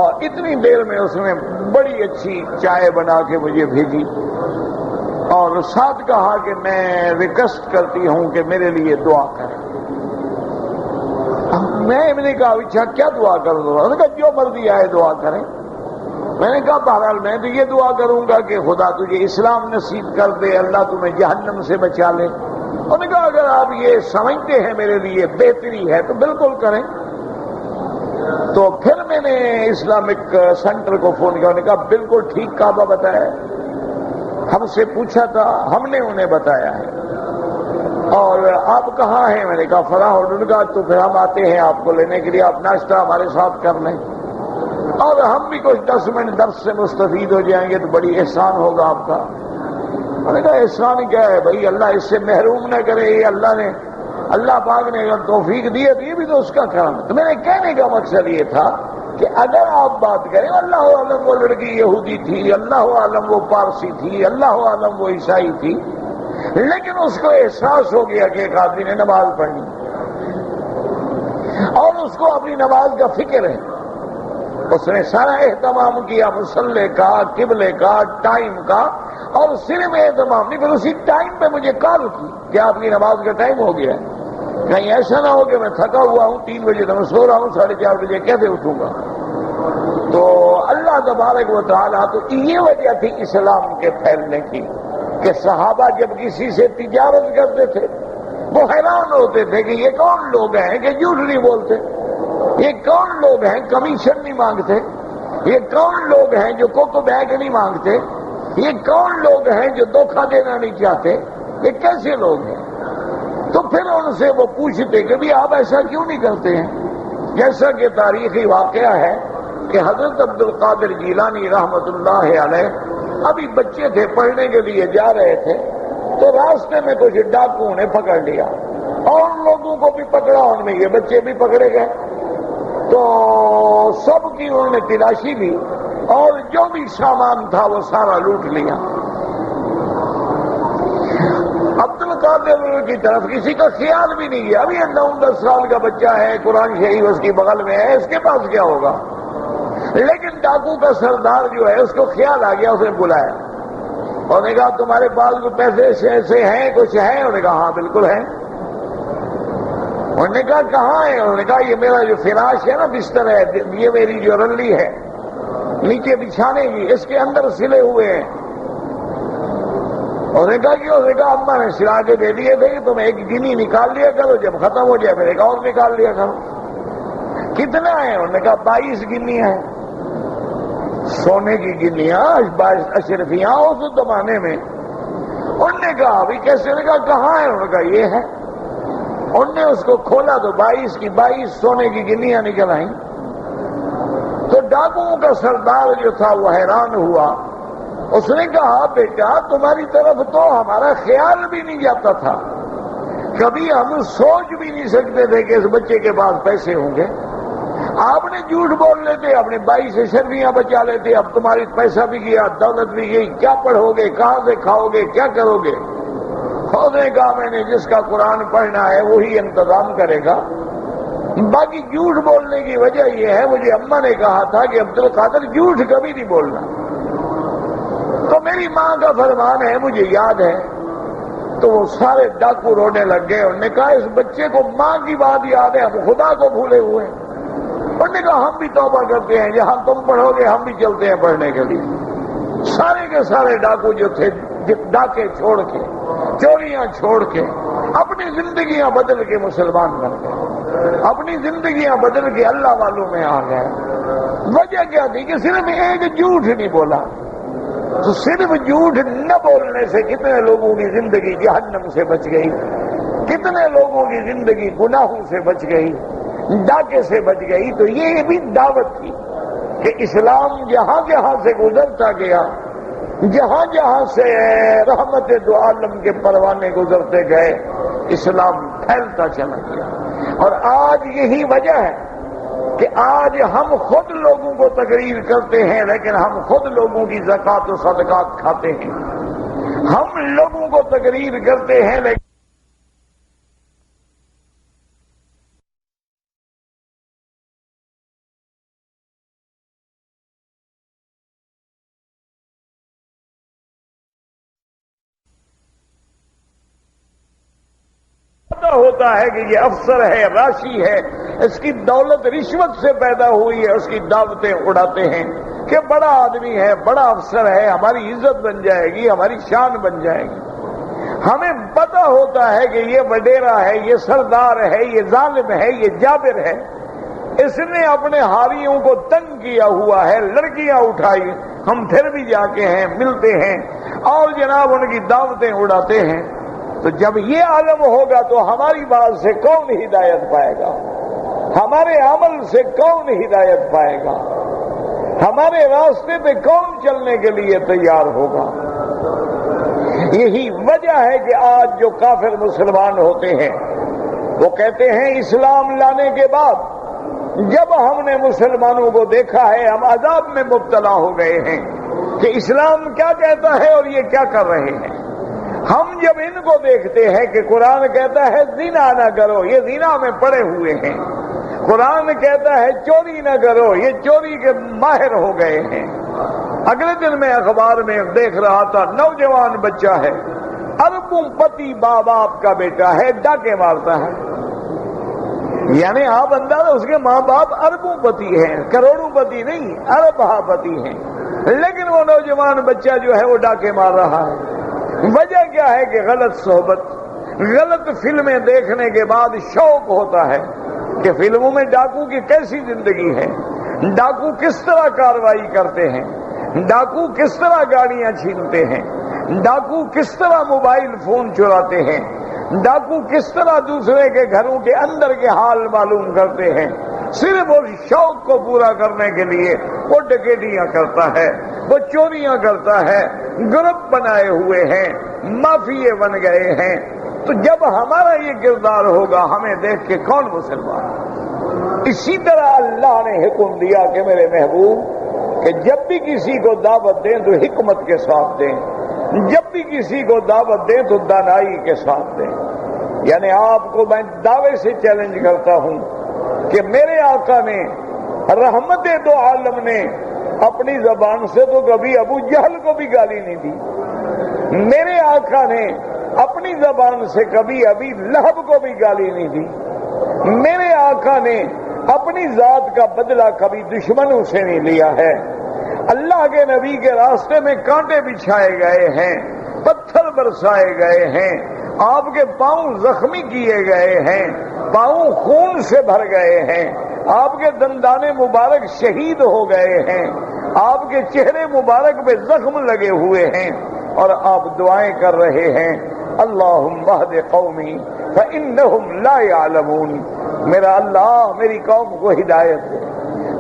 اور اتنی دیر میں اس نے بڑی اچھی چائے بنا کے مجھے بھیجی، اور ساتھ کہا کہ میں ریکویسٹ کرتی ہوں کہ میرے لیے دعا کریں۔ میں نے کہا اچھا کیا دعا کروں؟ انہوں نے کہا جو مرضی آئے دعا کریں۔ میں نے کہا بہرحال میں تو یہ دعا کروں گا کہ خدا تجھے اسلام نصیب کر دے، اللہ تمہیں جہنم سے بچا لے۔ انہوں نے کہا اگر آپ یہ سمجھتے ہیں میرے لیے بہتری ہے تو بالکل کریں۔ تو پھر میں نے اسلامک سینٹر کو فون کیا، انہوں نے کہا بالکل ٹھیک کعبہ بتایا ہے، ہم سے پوچھا تھا، ہم نے انہیں بتایا ہے، اور آپ کہاں ہیں؟ میں نے کہا فلاں، انہوں نے کہا تو پھر ہم آتے ہیں آپ کو لینے کے لیے، آپ ناشتہ ہمارے ساتھ کر لیں، اور ہم بھی کچھ 10 منٹ درس سے مستفید ہو جائیں گے تو بڑی احسان ہوگا آپ کا۔ میں نے کہا احسان کیا ہے بھائی، اللہ اس سے محروم نہ کرے، یہ اللہ پاک نے اگر توفیق دی ہے تو یہ بھی تو اس کا کرم ہے۔ تو میرے کہنے کا مقصد یہ تھا کہ اگر آپ بات کریں اللہ عالم وہ لڑکی یہودی تھی، اللہ عالم وہ پارسی تھی، اللہ عالم وہ عیسائی تھی، لیکن اس کو احساس ہو گیا کہ ایک آدمی نے نماز پڑھنی اور اس کو اپنی نماز کا فکر ہے، اس نے سارا اہتمام کیا مصلی کا، قبلے کا، ٹائم کا، اور صرف اہتمام نہیں، پھر اسی ٹائم پہ مجھے کال کی کہ آپ کی نماز کا ٹائم ہو گیا ہے، کہیں ایسا نہ ہو کہ میں تھکا ہوا ہوں، 3 بجے تو میں سو رہا ہوں، 4:30 بجے کیسے اٹھوں گا؟ تو اللہ تبارک و تعالیٰ، تو یہ وجہ تھی اسلام کے پھیلنے کی کہ صحابہ جب کسی سے تجارت کرتے تھے وہ حیران ہوتے تھے کہ یہ کون لوگ ہیں کہ جھوٹ نہیں بولتے، یہ کون لوگ ہیں کمیشن نہیں مانگتے، یہ کون لوگ ہیں جو کوکو بیگ نہیں مانگتے، یہ کون لوگ ہیں جو دھوکہ دینا نہیں چاہتے، یہ کیسے لوگ ہیں؟ تو پھر ان سے وہ پوچھتے کہ بھی آپ ایسا کیوں نہیں کرتے ہیں؟ جیسا کہ تاریخی واقعہ ہے کہ حضرت عبد القادر جیلانی رحمت اللہ علیہ ابھی بچے تھے، پڑھنے کے لیے جا رہے تھے، تو راستے میں کچھ ڈاکوؤں نے پکڑ لیا، اور ان لوگوں کو بھی پکڑا، ان میں یہ بچے بھی پکڑے گئے، تو سب کی انہوں نے تلاشی لی، اور جو بھی سامان تھا وہ سارا لوٹ لیا۔ عبد القادر کی طرف کسی کا خیال بھی نہیں ہے، ابھی 9-10 سال کا بچہ ہے، قرآن شریف اس کی بغل میں ہے، اس کے پاس کیا ہوگا؟ لیکن ڈاکو کا سردار جو ہے اس کو خیال آ گیا، اس نے بلایا اور نے کہا تمہارے پاس کوئی پیسے ایسے ہیں، کچھ ہیں؟ انہوں نے کہا ہاں بالکل ہیں۔ انہوں نے کہا کہاں ہے؟ انہوں نے کہا یہ میرا جو فراش ہے نا، بستر ہے، یہ میری جو رلی ہے نیچے بچھانے کی، اس کے اندر سلے ہوئے ہیں۔ انہوں نے کہا کہ، انہوں نے کہا اماں نے سلا کے دے دیے تھے کہ تم ایک گنی نکال لیا کرو، جب ختم ہو جائے پھر ایک اور نکال لیا کرو۔ کتنا ہے؟ انہوں نے کہا 22 گنی ہیں، سونے کی گنیاں، اشرفیاں اس زمانے میں۔ انہوں نے کہا ابھی کیسے؟ نے کہا کہاں ہے؟ انہوں نے کہا یہ ہے۔ انہوں نے اس کو کھولا تو 22 کی 22 سونے کی گنیاں نکل آئیں۔ تو ڈاکوؤں کا سردار جو تھا وہ حیران ہوا، اس نے کہا بیٹا تمہاری طرف تو ہمارا خیال بھی نہیں جاتا تھا، کبھی ہم سوچ بھی نہیں سکتے تھے کہ اس بچے کے پاس پیسے ہوں گے، آپ نے جھوٹ بول لیتے، اپنے 22 اشرفیاں بچا لیتے، اب تمہاری پیسہ بھی گیا، دولت بھی گئی، کیا پڑھو گے، کہاں سے کھاؤ گے، کیا کرو گے؟ خود نے کہا میں نے جس کا قرآن پڑھنا ہے وہی انتظام کرے گا، باقی جھوٹ بولنے کی وجہ یہ ہے، مجھے اماں نے کہا تھا کہ عبد القادر جھوٹ کبھی نہیں بولنا، تو میری ماں کا فرمان ہے، مجھے یاد ہے، تو وہ سارے ڈاکو رونے لگ گئے. انہوں نے کہا اس بچے کو ماں کی بات یاد ہے، ہم خدا کو بھولے ہوئے ہیں. انہوں نے کہا ہم بھی توبہ کرتے ہیں، جہاں تم پڑھو گے ہم بھی چلتے ہیں پڑھنے کے لیے. سارے کے سارے ڈاکو جو تھے ڈاکے چھوڑ کے، چوریاں چھوڑ کے، اپنی زندگیاں بدل کے مسلمان بن گئے، اپنی زندگیاں بدل کے اللہ والوں میں آ گئے. وجہ کیا تھی کہ صرف ایک جھوٹ نہیں بولا. تو صرف جھوٹ نہ بولنے سے کتنے لوگوں کی زندگی جہنم سے بچ گئی، کتنے لوگوں کی زندگی گناہوں سے بچ گئی، ڈاکے سے بچ گئی. تو یہ بھی دعوت تھی کہ اسلام جہاں جہاں سے گزرتا گیا، جہاں جہاں سے رحمت دو عالم کے پروانے گزرتے گئے، اسلام پھیلتا چلا گیا. اور آج یہی وجہ ہے کہ آج ہم خود لوگوں کو تقریر کرتے ہیں، لیکن ہم خود لوگوں کی زکوٰۃ و صدقات کھاتے ہیں. ہم لوگوں کو تقریر کرتے ہیں لیکن ہوتا ہے کہ یہ افسر ہے، راشی ہے، اس کی دولت رشوت سے پیدا ہوئی ہے، اس کی دعوتیں اڑاتے ہیں کہ بڑا آدمی ہے، بڑا افسر ہے، ہماری عزت بن جائے گی، ہماری شان بن جائے گی. ہمیں پتہ ہوتا ہے کہ یہ وڈیرا ہے، یہ سردار ہے، یہ ظالم ہے، یہ جابر ہے. اس نے اپنے حاریوں کو تنگ کیا ہوا ہے، لڑکیاں اٹھائی، ہم پھر بھی جا کے ہیں، ملتے ہیں اور جناب ان کی دعوتیں اڑاتے ہیں. تو جب یہ عالم ہوگا تو ہماری بات سے کون ہدایت پائے گا؟ ہمارے عمل سے کون ہدایت پائے گا؟ ہمارے راستے پہ کون چلنے کے لیے تیار ہوگا؟ یہی وجہ ہے کہ آج جو کافر مسلمان ہوتے ہیں وہ کہتے ہیں اسلام لانے کے بعد جب ہم نے مسلمانوں کو دیکھا ہے ہم عذاب میں مبتلا ہو گئے ہیں کہ اسلام کیا کہتا ہے اور یہ کیا کر رہے ہیں. ہم جب ان کو دیکھتے ہیں کہ قرآن کہتا ہے زنا نہ کرو، یہ زنا میں پڑے ہوئے ہیں. قرآن کہتا ہے چوری نہ کرو، یہ چوری کے ماہر ہو گئے ہیں. اگلے دن میں اخبار میں دیکھ رہا تھا، نوجوان بچہ ہے، اربوں پتی باپ باپ کا بیٹا ہے، ڈاکے مارتا ہے. یعنی آپ اندازہ اس کے ماں باپ اربوں پتی ہیں، کروڑوں پتی نہیں، ارب پتی ہیں، لیکن وہ نوجوان بچہ جو ہے وہ ڈاکے مار رہا ہے. وجہ کیا ہے کہ غلط صحبت، غلط فلمیں دیکھنے کے بعد شوق ہوتا ہے کہ فلموں میں ڈاکو کی کیسی زندگی ہے، ڈاکو کس طرح کارروائی کرتے ہیں، ڈاکو کس طرح گاڑیاں چھینتے ہیں، ڈاکو کس طرح موبائل فون چراتے ہیں، ڈاکو کس طرح دوسرے کے گھروں کے اندر کے حال معلوم کرتے ہیں. صرف اس شوق کو پورا کرنے کے لیے وہ ڈکیٹیاں کرتا ہے، وہ چوریاں کرتا ہے، گروپ بنائے ہوئے ہیں، مافیے بن گئے ہیں. تو جب ہمارا یہ کردار ہوگا ہمیں دیکھ کے کون مسلمان؟ اسی طرح اللہ نے حکم دیا کہ میرے محبوب کہ جب بھی کسی کو دعوت دیں تو حکمت کے ساتھ دیں، جب بھی کسی کو دعوت دیں تو دانائی کے ساتھ دیں. یعنی آپ کو میں دعوے سے چیلنج کرتا ہوں کہ میرے آقا نے رحمت دو عالم نے اپنی زبان سے تو کبھی ابو جہل کو بھی گالی نہیں دی. میرے آقا نے اپنی زبان سے کبھی ابھی لہب کو بھی گالی نہیں دی. میرے آقا نے اپنی ذات کا بدلہ کبھی دشمنوں سے نہیں لیا ہے. اللہ کے نبی کے راستے میں کانٹے بچھائے گئے ہیں، پتھر برسائے گئے ہیں، آپ کے پاؤں زخمی کیے گئے ہیں، پاؤں خون سے بھر گئے ہیں، آپ کے دندان مبارک شہید ہو گئے ہیں، آپ کے چہرے مبارک پہ زخم لگے ہوئے ہیں، اور آپ دعائیں کر رہے ہیں اللہم اہد قومی فإنہم لا یعلمون. میرا اللہ میری قوم کو ہدایت دے،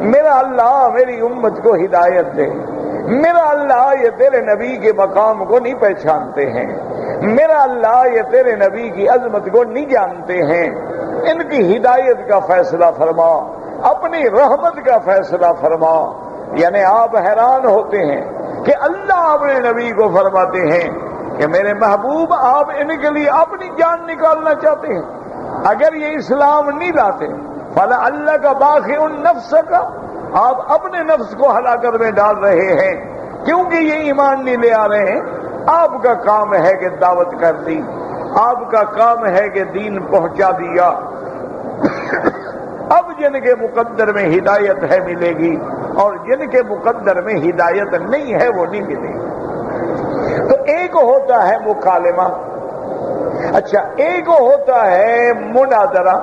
میرا اللہ میری امت کو ہدایت دے. میرا اللہ یہ تیرے نبی کے مقام کو نہیں پہچانتے ہیں، میرا اللہ یہ تیرے نبی کی عظمت کو نہیں جانتے ہیں. ان کی ہدایت کا فیصلہ فرما، اپنی رحمت کا فیصلہ فرما. یعنی آپ حیران ہوتے ہیں کہ اللہ اپنے نبی کو فرماتے ہیں کہ میرے محبوب آپ ان کے لیے اپنی جان نکالنا چاہتے ہیں، اگر یہ اسلام نہیں لاتے فَلَعَلَّكَ بَاخِعٌ نَفْسَكَ، آپ اپنے نفس کو ہلاکت میں ڈال رہے ہیں کیونکہ یہ ایمان نہیں لے آ رہے ہیں۔ آپ کا کام ہے کہ دعوت کر دی، آپ کا کام ہے کہ دین پہنچا دیا۔ اب جن کے مقدر میں ہدایت ہے ملے گی، اور جن کے مقدر میں ہدایت نہیں ہے وہ نہیں ملے گی۔ تو ایک ہوتا ہے مکالمہ، اچھا ایک ہوتا ہے مناظرہ،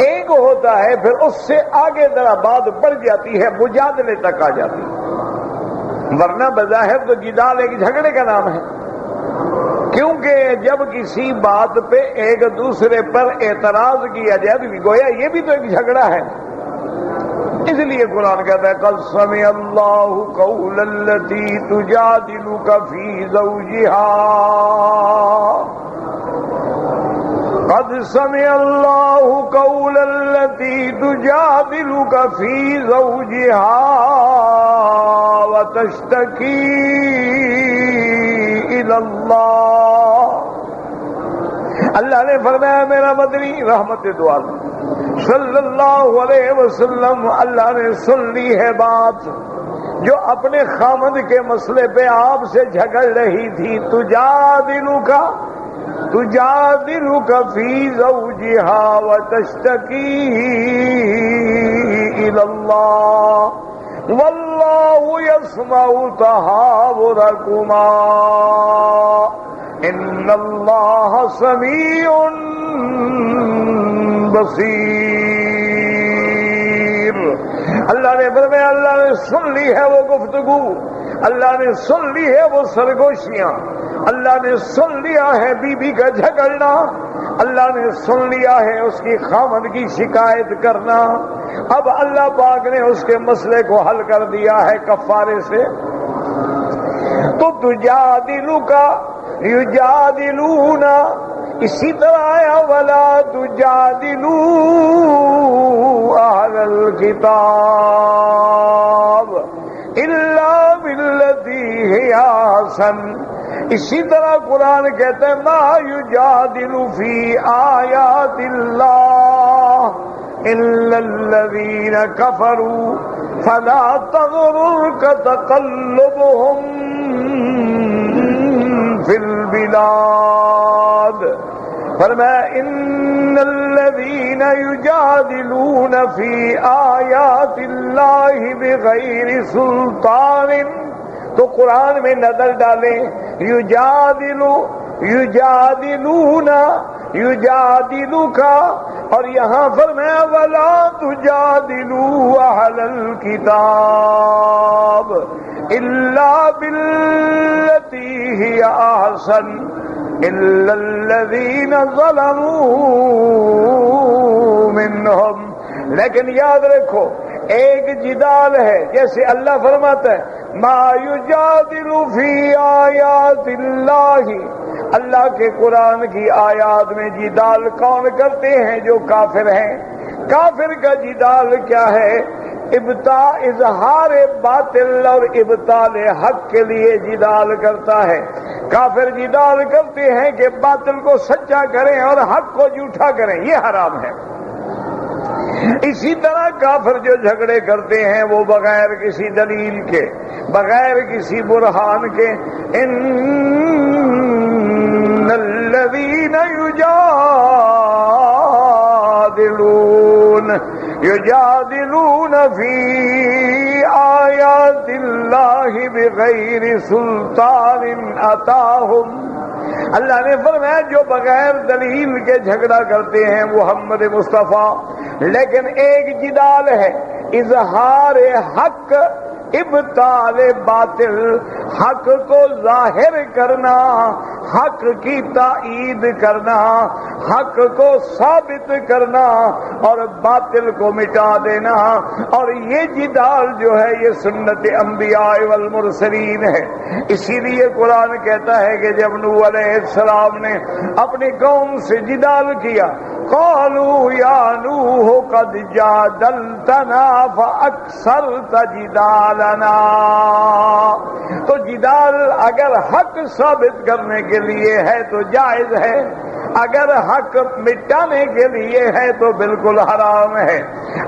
ایک ہوتا ہے پھر اس سے آگے ذرا بات بڑھ جاتی ہے، مجادلے تک آ جاتی ہے۔ ورنہ بظاہر تو جدال ایک جھگڑے کا نام ہے، کیونکہ جب کسی بات پہ ایک دوسرے پر اعتراض کیا جائے تو گویا یہ بھی تو ایک جھگڑا ہے۔ اس لیے قرآن کہتا ہے قد سمع اللہ قول التی تجادلک فی زوجہا، قد سمع اللہ قول التی تجادلک فی زوجہا وتشتکی الی اللہ۔ اللہ نے فرمایا میرا مدنی رحمت دو عالم صلی اللہ علیہ وسلم، اللہ نے سن لی ہے بات جو اپنے خامد کے مسئلے پہ آپ سے جھگڑ رہی تھی۔ تجادلک فی زوجہا وتشتکی الی اللہ واللہ یسمع تحاورکما ان اللہ سمیع بصیر۔ اللہ نے فرمایا اللہ نے سن لی ہے وہ گفتگو، اللہ نے سن لی ہے وہ سرگوشیاں، اللہ نے سن لیا ہے بی بی کا جھگڑنا، اللہ نے سن لیا ہے اس کی خامد کی شکایت کرنا۔ اب اللہ پاک نے اس کے مسئلے کو حل کر دیا ہے کفارے سے۔ تو تجادلک یجادلون، اسی طرح آیا ولا تجادلوا اہل الکتاب الا بالتی ہی احسن۔ اسی طرح قرآن کہتے ہیں ما یجادل فی آیات اللہ الا الذین کفروا فلا تغررک تقلبهم فی البلاد۔ فرمایا ان الذین یجادلون فی آیات اللہ بغیر سلطان، تو قرآن میں نظر ڈالیں یجادلونک، اور یہاں فرمایا ولا تجادلوا اہل الکتاب الا بالتی ہی احسن الا الذین ظلموا منہم۔ لیکن یاد رکھو ایک جدال ہے، جیسے اللہ فرماتا ہے ما یجادل فی آیات اللہ، اللہ کے قرآن کی آیات میں جدال کون کرتے ہیں؟ جو کافر ہیں۔ کافر کا جدال کیا ہے؟ اظہار باطل اور ابطال حق کے لیے جدال کرتا ہے۔ کافر جدال کرتے ہیں کہ باطل کو سچا کریں اور حق کو جھوٹا کریں، یہ حرام ہے۔ اسی طرح کافر جو جھگڑے کرتے ہیں وہ بغیر کسی دلیل کے، بغیر کسی برہان کے، ان الذین یجادلون فی آیات اللہ بغیر سلطان اتاہم۔ اللہ نے فرمایا جو بغیر دلیل کے جھگڑا کرتے ہیں محمد مصطفیٰ، لیکن ایک جدال ہے اظہار حق ابطال باطل، حق کو ظاہر کرنا، حق کی تائید کرنا، حق کو ثابت کرنا اور باطل کو مٹا دینا۔ اور یہ جدال جو ہے یہ سنت انبیاء والمرسلین ہے۔ اسی لیے قرآن کہتا ہے کہ جب نوح علیہ السلام نے اپنی قوم سے جدال کیا، قالوا یا نوح قد جادلتنا فاکثرت جدالنا، تو جدال اگر حق ثابت کرنے کے لیے ہے تو جائز ہے، اگر حق مٹانے کے لیے ہے تو بالکل حرام ہے۔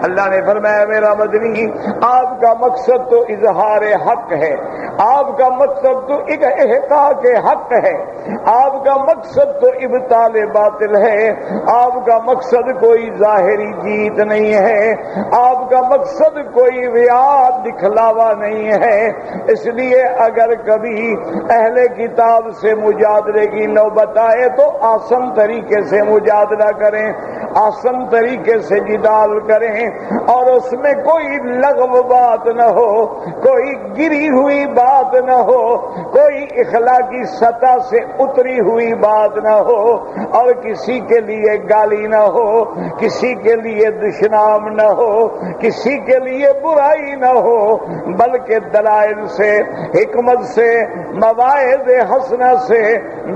اللہ نے فرمایا میرا مدنی آپ کا مقصد تو اظہار حق ہے، آپ کا مقصد تو احقاق حق ہے، آپ کا مقصد تو ابطال باطل ہے، آپ کا مقصد کوئی ظاہری جیت نہیں ہے، آپ کا مقصد کوئی ریا دکھلاوا نہیں ہے۔ اس لیے اگر کبھی اہل کتاب سے مجادلے کی نوبت آئے تو آسان طریقے سے مجادلہ کریں، آسان طریقے سے جدال کریں، اور اس میں کوئی لغو بات نہ ہو، کوئی گری ہوئی بات نہ ہو، کوئی اخلاقی سطح سے اتری ہوئی بات نہ ہو، اور کسی کے لیے گالی نہ ہو، کسی کے لیے دشنام نہ ہو، کسی کے لیے برائی نہ ہو، بلکہ دلائل سے، حکمت سے، مواعظ حسنہ سے،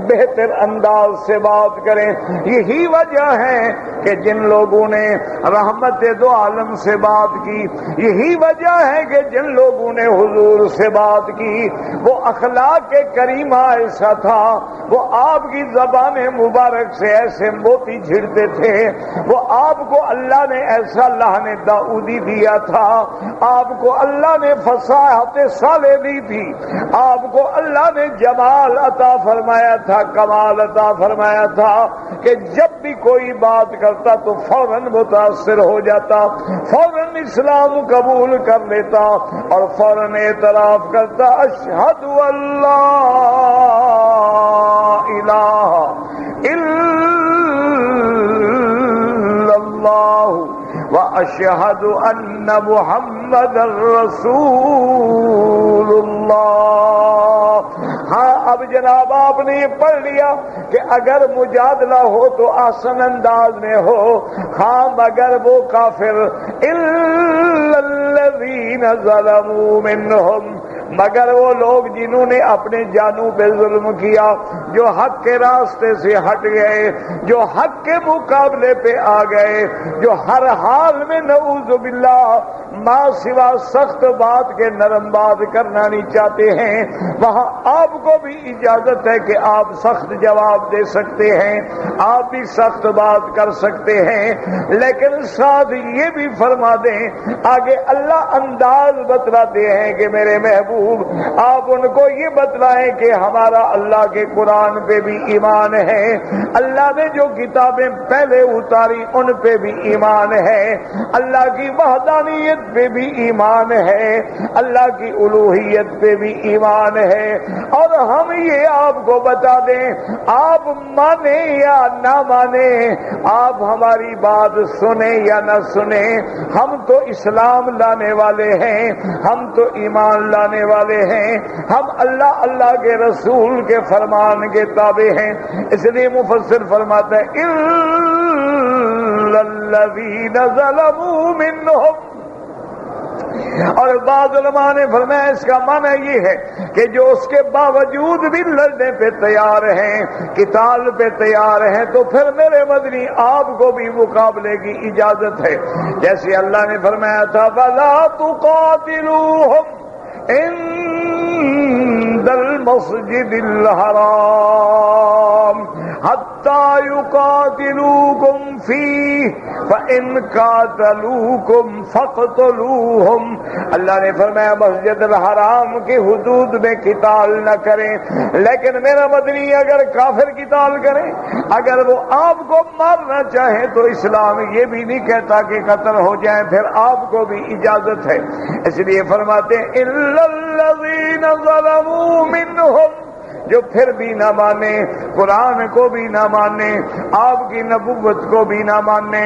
بہتر انداز سے بات کریں۔ یہی وجہ ہے کہ جن لوگوں نے رحمت دو عالم سے بات کی، یہی وجہ ہے کہ جن لوگوں نے حضور سے بات کی، وہ اخلاق کریمہ ایسا تھا، وہ آپ کی زبان مبارک سے ایسے موتی جھڑتے تھے، وہ آپ کو اللہ نے ایسا لہن داؤدی دیا تھا، آپ کو اللہ نے فصاحت صالح دی تھی، آپ کو اللہ نے جمال عطا فرمایا تھا، کمال عطا فرمایا تھا، کہ جب بھی کوئی بات کرتا تو فوراً متاثر ہو جاتا، فوراً اسلام قبول کر لیتا، اور فوراً اعتراف کرتا اشہد اللہ الہ الا اللہ واشہد ان محمد رسول اللہ۔ ہاں اب جناب آپ نے یہ پڑھ لیا کہ اگر مجادلہ ہو تو آسان انداز میں ہو، ہاں مگر وہ کافر الا الذین ظلموا منہم، مگر وہ لوگ جنہوں نے اپنے جانوں پہ ظلم کیا، جو حق کے راستے سے ہٹ گئے، جو حق کے مقابلے پہ آ گئے، جو ہر حال میں نعوذ باللہ ما سوا سخت بات کے نرم بات کرنا نہیں چاہتے ہیں، وہاں آپ کو بھی اجازت ہے کہ آپ سخت جواب دے سکتے ہیں، آپ بھی سخت بات کر سکتے ہیں، لیکن ساتھ یہ بھی فرما دیں، آگے اللہ انداز بتلاتے ہیں کہ میرے محبوب آپ ان کو یہ بتلائیں کہ ہمارا اللہ کے قرآن پہ بھی ایمان ہے، اللہ نے جو کتابیں پہلے اتاری ان پہ بھی ایمان ہے، اللہ کی وحدانیت پہ بھی ایمان ہے، اللہ کی الوہیت پہ بھی ایمان ہے، اور ہم یہ آپ کو بتا دیں، آپ مانیں یا نہ مانیں، آپ ہماری بات سنیں یا نہ سنیں، ہم تو اسلام لانے والے ہیں، ہم تو ایمان لانے والے ہیں، ہم اللہ کے رسول کے فرمان کے تابع ہیں۔ اس لیے مفسر فرماتا ہے الا الذین ظلموا منہم، اور بعض علماء نے فرمایا اس کا معنی یہ ہے کہ جو اس کے باوجود بھی لڑنے پہ تیار ہیں، قتال پہ تیار ہیں، تو پھر میرے مدنی آپ کو بھی مقابلے کی اجازت ہے، جیسے اللہ نے فرمایا تھا وَلَا تُقَاتِلُوهُمْ عند المسجد الحرام حتى يقاتلوكم فيه فإن قاتلوكم فاقتلوهم، اللہ نے فرمایا مسجد الحرام کی حدود میں قتال نہ کریں، لیکن میرا مدنی اگر کافر قتال کریں، اگر وہ آپ کو مارنا چاہیں تو اسلام یہ بھی نہیں کہتا کہ قتل ہو جائیں، پھر آپ کو بھی اجازت ہے۔ اس لیے فرماتے ہیں الا الذین ظلموا منہم، جو پھر بھی نہ مانے، قرآن کو بھی نہ مانے، آپ کی نبوت کو بھی نہ مانے،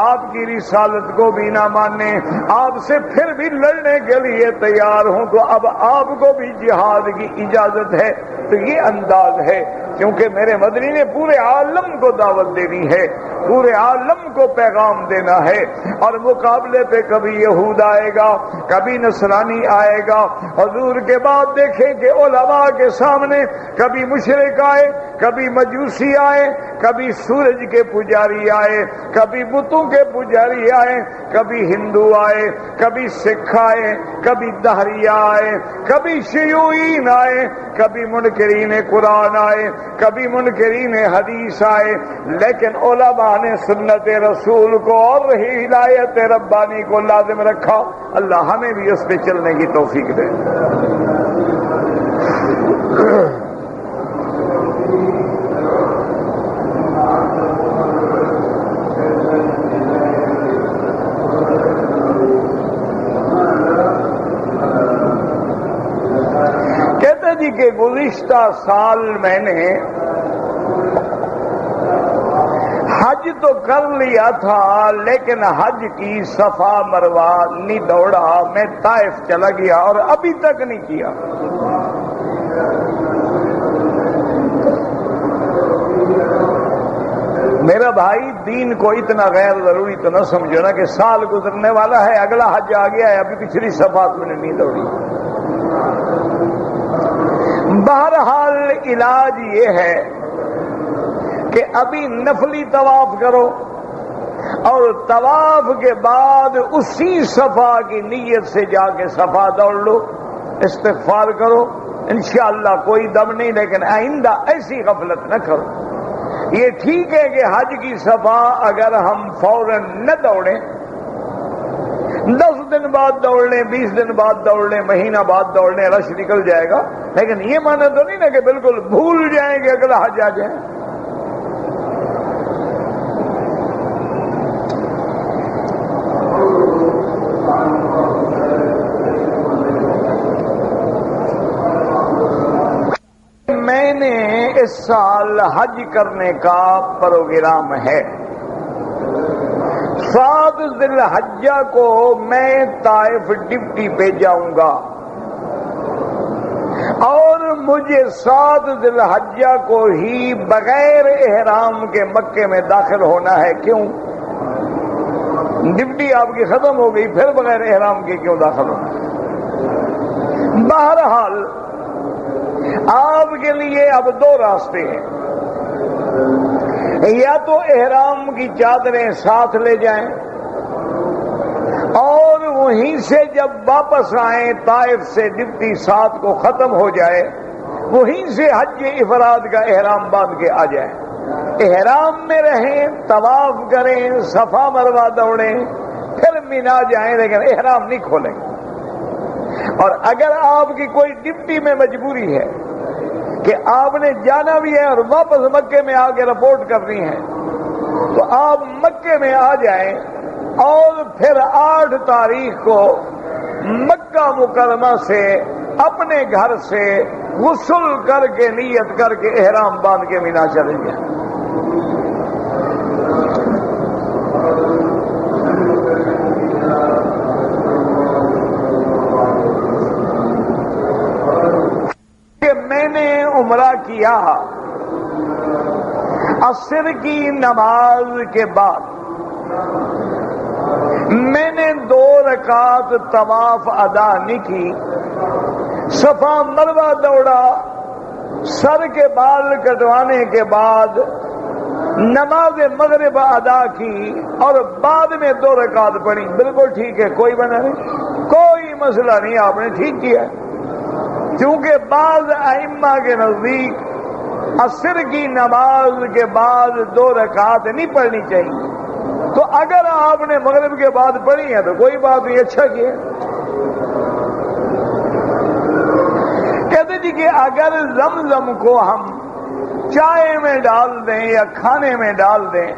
آپ کی رسالت کو بھی نہ مانے، آپ سے پھر بھی لڑنے کے لیے تیار ہوں، تو اب آپ کو بھی جہاد کی اجازت ہے۔ تو یہ انداز ہے، کیونکہ میرے مدنی نے پورے عالم کو دعوت دینی ہے، پورے عالم کو پیغام دینا ہے، اور مقابلے پہ کبھی یہود آئے گا، کبھی نصرانی آئے گا۔ حضور کے بعد دیکھیں کہ علماء کے سامنے کبھی مشرک آئے، کبھی مجوسی آئے، کبھی سورج کے پجاری آئے، کبھی بتوں کے پجاری آئے، کبھی ہندو آئے، کبھی سکھ آئے، کبھی دہریہ آئے، کبھی شیوعین آئے، کبھی منکرین قرآن آئے، کبھی منکرین حدیث آئے، لیکن علماء نے سنت رسول کو اور ہدایت ربانی کو لازم رکھا۔ اللہ ہمیں بھی اس پہ چلنے کی توفیق دے۔ کہتے جی کہ گزشتہ سال میں نے حج تو کر لیا تھا، لیکن حج کی صفا مروہ نہیں دوڑا، میں طائف چلا گیا اور ابھی تک نہیں کیا۔ میرا بھائی، دین کو اتنا غیر ضروری تو نہ سمجھو نا کہ سال گزرنے والا ہے، اگلا حج آ گیا ہے، ابھی پچھلی صفا میں نے نہیں دوڑی۔ بہرحال علاج یہ ہے کہ ابھی نفلی طواف کرو اور طواف کے بعد اسی صفا کی نیت سے جا کے صفا دوڑ لو، استغفار کرو، انشاءاللہ کوئی دم نہیں، لیکن آئندہ ایسی غفلت نہ کرو۔ یہ ٹھیک ہے کہ حج کی صفا اگر ہم فوراً نہ دوڑیں، 10 دن بعد دوڑ لیں، 20 دن بعد دوڑ لیں، مہینہ بعد دوڑ لیں، رش نکل جائے گا، لیکن یہ معنی تو نہیں نا کہ بالکل بھول جائیں گے اگلا حج آ جائے۔ میں نے اس سال حج کرنے کا پروگرام ہے۔ 7 ذی الحجہ کو میں طائف ڈپٹی پہ جاؤں گا، اور مجھے 7 ذی الحجہ کو ہی بغیر احرام کے مکے میں داخل ہونا ہے۔ کیوں؟ ڈپٹی آپ کی ختم ہو گئی، پھر بغیر احرام کے کیوں داخل ہونا؟ بہرحال آپ کے لیے اب 2 راستے ہیں، یا تو احرام کی چادریں ساتھ لے جائیں اور وہیں سے جب واپس آئیں طائف سے ڈپٹی 7 کو ختم ہو جائے، وہیں سے حج افراد کا احرام باندھ کے آ جائیں، احرام میں رہیں، طواف کریں، صفا مروہ دوڑیں، پھر مینا جائیں، لیکن احرام نہیں کھولیں۔ اور اگر آپ کی کوئی ڈپٹی میں مجبوری ہے کہ آپ نے جانا بھی ہے اور واپس مکے میں آ کے رپورٹ کرنی ہے، تو آپ مکے میں آ جائیں اور پھر 8 تاریخ کو مکہ مکرمہ سے اپنے گھر سے غسل کر کے نیت کر کے احرام باندھ کے مینا چلے جائیں۔ میں نے عمرہ کیا عصر کی نماز کے بعد، میں نے 2 رکعت طواف ادا نہیں کی، صفا مروہ دوڑا، سر کے بال کٹوانے کے بعد نماز مغرب ادا کی اور بعد میں 2 رکعت پڑھی۔ بالکل ٹھیک ہے، کوئی بنا نہیں، کوئی مسئلہ نہیں، آپ نے ٹھیک کیا۔ چونکہ بعض ائمہ کے نزدیک عصر کی نماز کے بعد 2 رکعت نہیں پڑھنی چاہیے، تو اگر آپ نے مغرب کے بعد پڑھی ہے تو کوئی بات نہیں، اچھا کیا۔ کہتے جی کہ اگر زمزم کو ہم چائے میں ڈال دیں یا کھانے میں ڈال دیں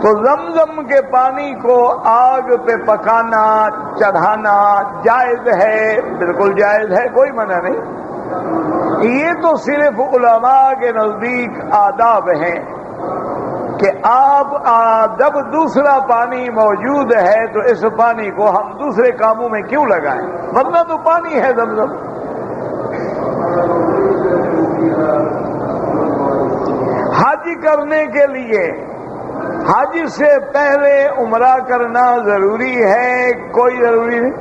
تو زمزم کے پانی کو آگ پہ پکانا چڑھانا جائز ہے، بالکل جائز ہے، کوئی منع نہیں۔ یہ تو صرف علماء کے نزدیک آداب ہیں کہ آپ جب دوسرا پانی موجود ہے تو اس پانی کو ہم دوسرے کاموں میں کیوں لگائیں، ورنہ تو پانی ہے زمزم۔ حج کرنے کے لیے حج سے پہلے عمرہ کرنا ضروری ہے؟ کوئی ضروری نہیں،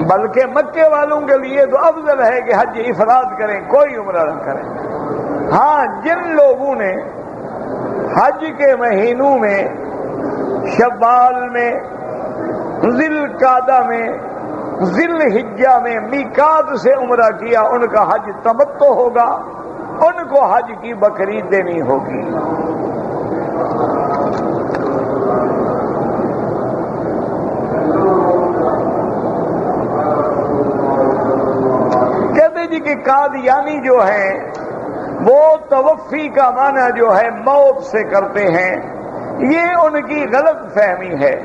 بلکہ مکے والوں کے لیے تو افضل ہے کہ حج افراد کریں، کوئی عمرہ نہ کریں۔ ہاں، جن لوگوں نے حج کے مہینوں میں شوال میں، ذی القعدہ میں، ذی الحجہ میں میقات سے عمرہ کیا، ان کا حج تمتع ہوگا، ان کو حج کی بکری دینی ہوگی۔ کہتے جی کہ قادیانی جو ہے وہ توفی کا معنی جو ہے موت سے کرتے ہیں، یہ ان کی غلط فہمی ہے۔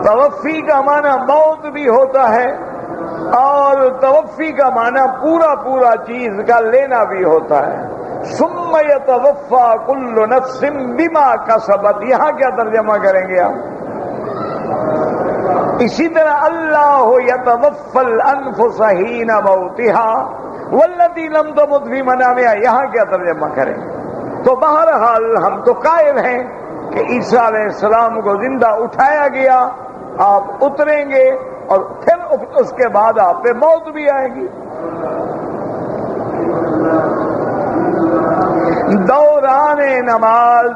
توفی کا معنی موت بھی ہوتا ہے اور توفی کا معنی پورا پورا چیز کا لینا بھی ہوتا ہے۔ ثم یتوفی کل نفس بما کسبت، یہاں کیا ترجمہ کریں گے آپ؟ اسی طرح اللہ یتوفی الانفس حین موتها والتی لم تمت فی منامها، یہاں کیا ترجمہ کریں؟ تو بہرحال ہم تو قائل ہیں کہ عیسیٰ علیہ السلام کو زندہ اٹھایا گیا، آپ اتریں گے اور پھر اس کے بعد آپ پہ موت بھی آئے گی۔ دوران نماز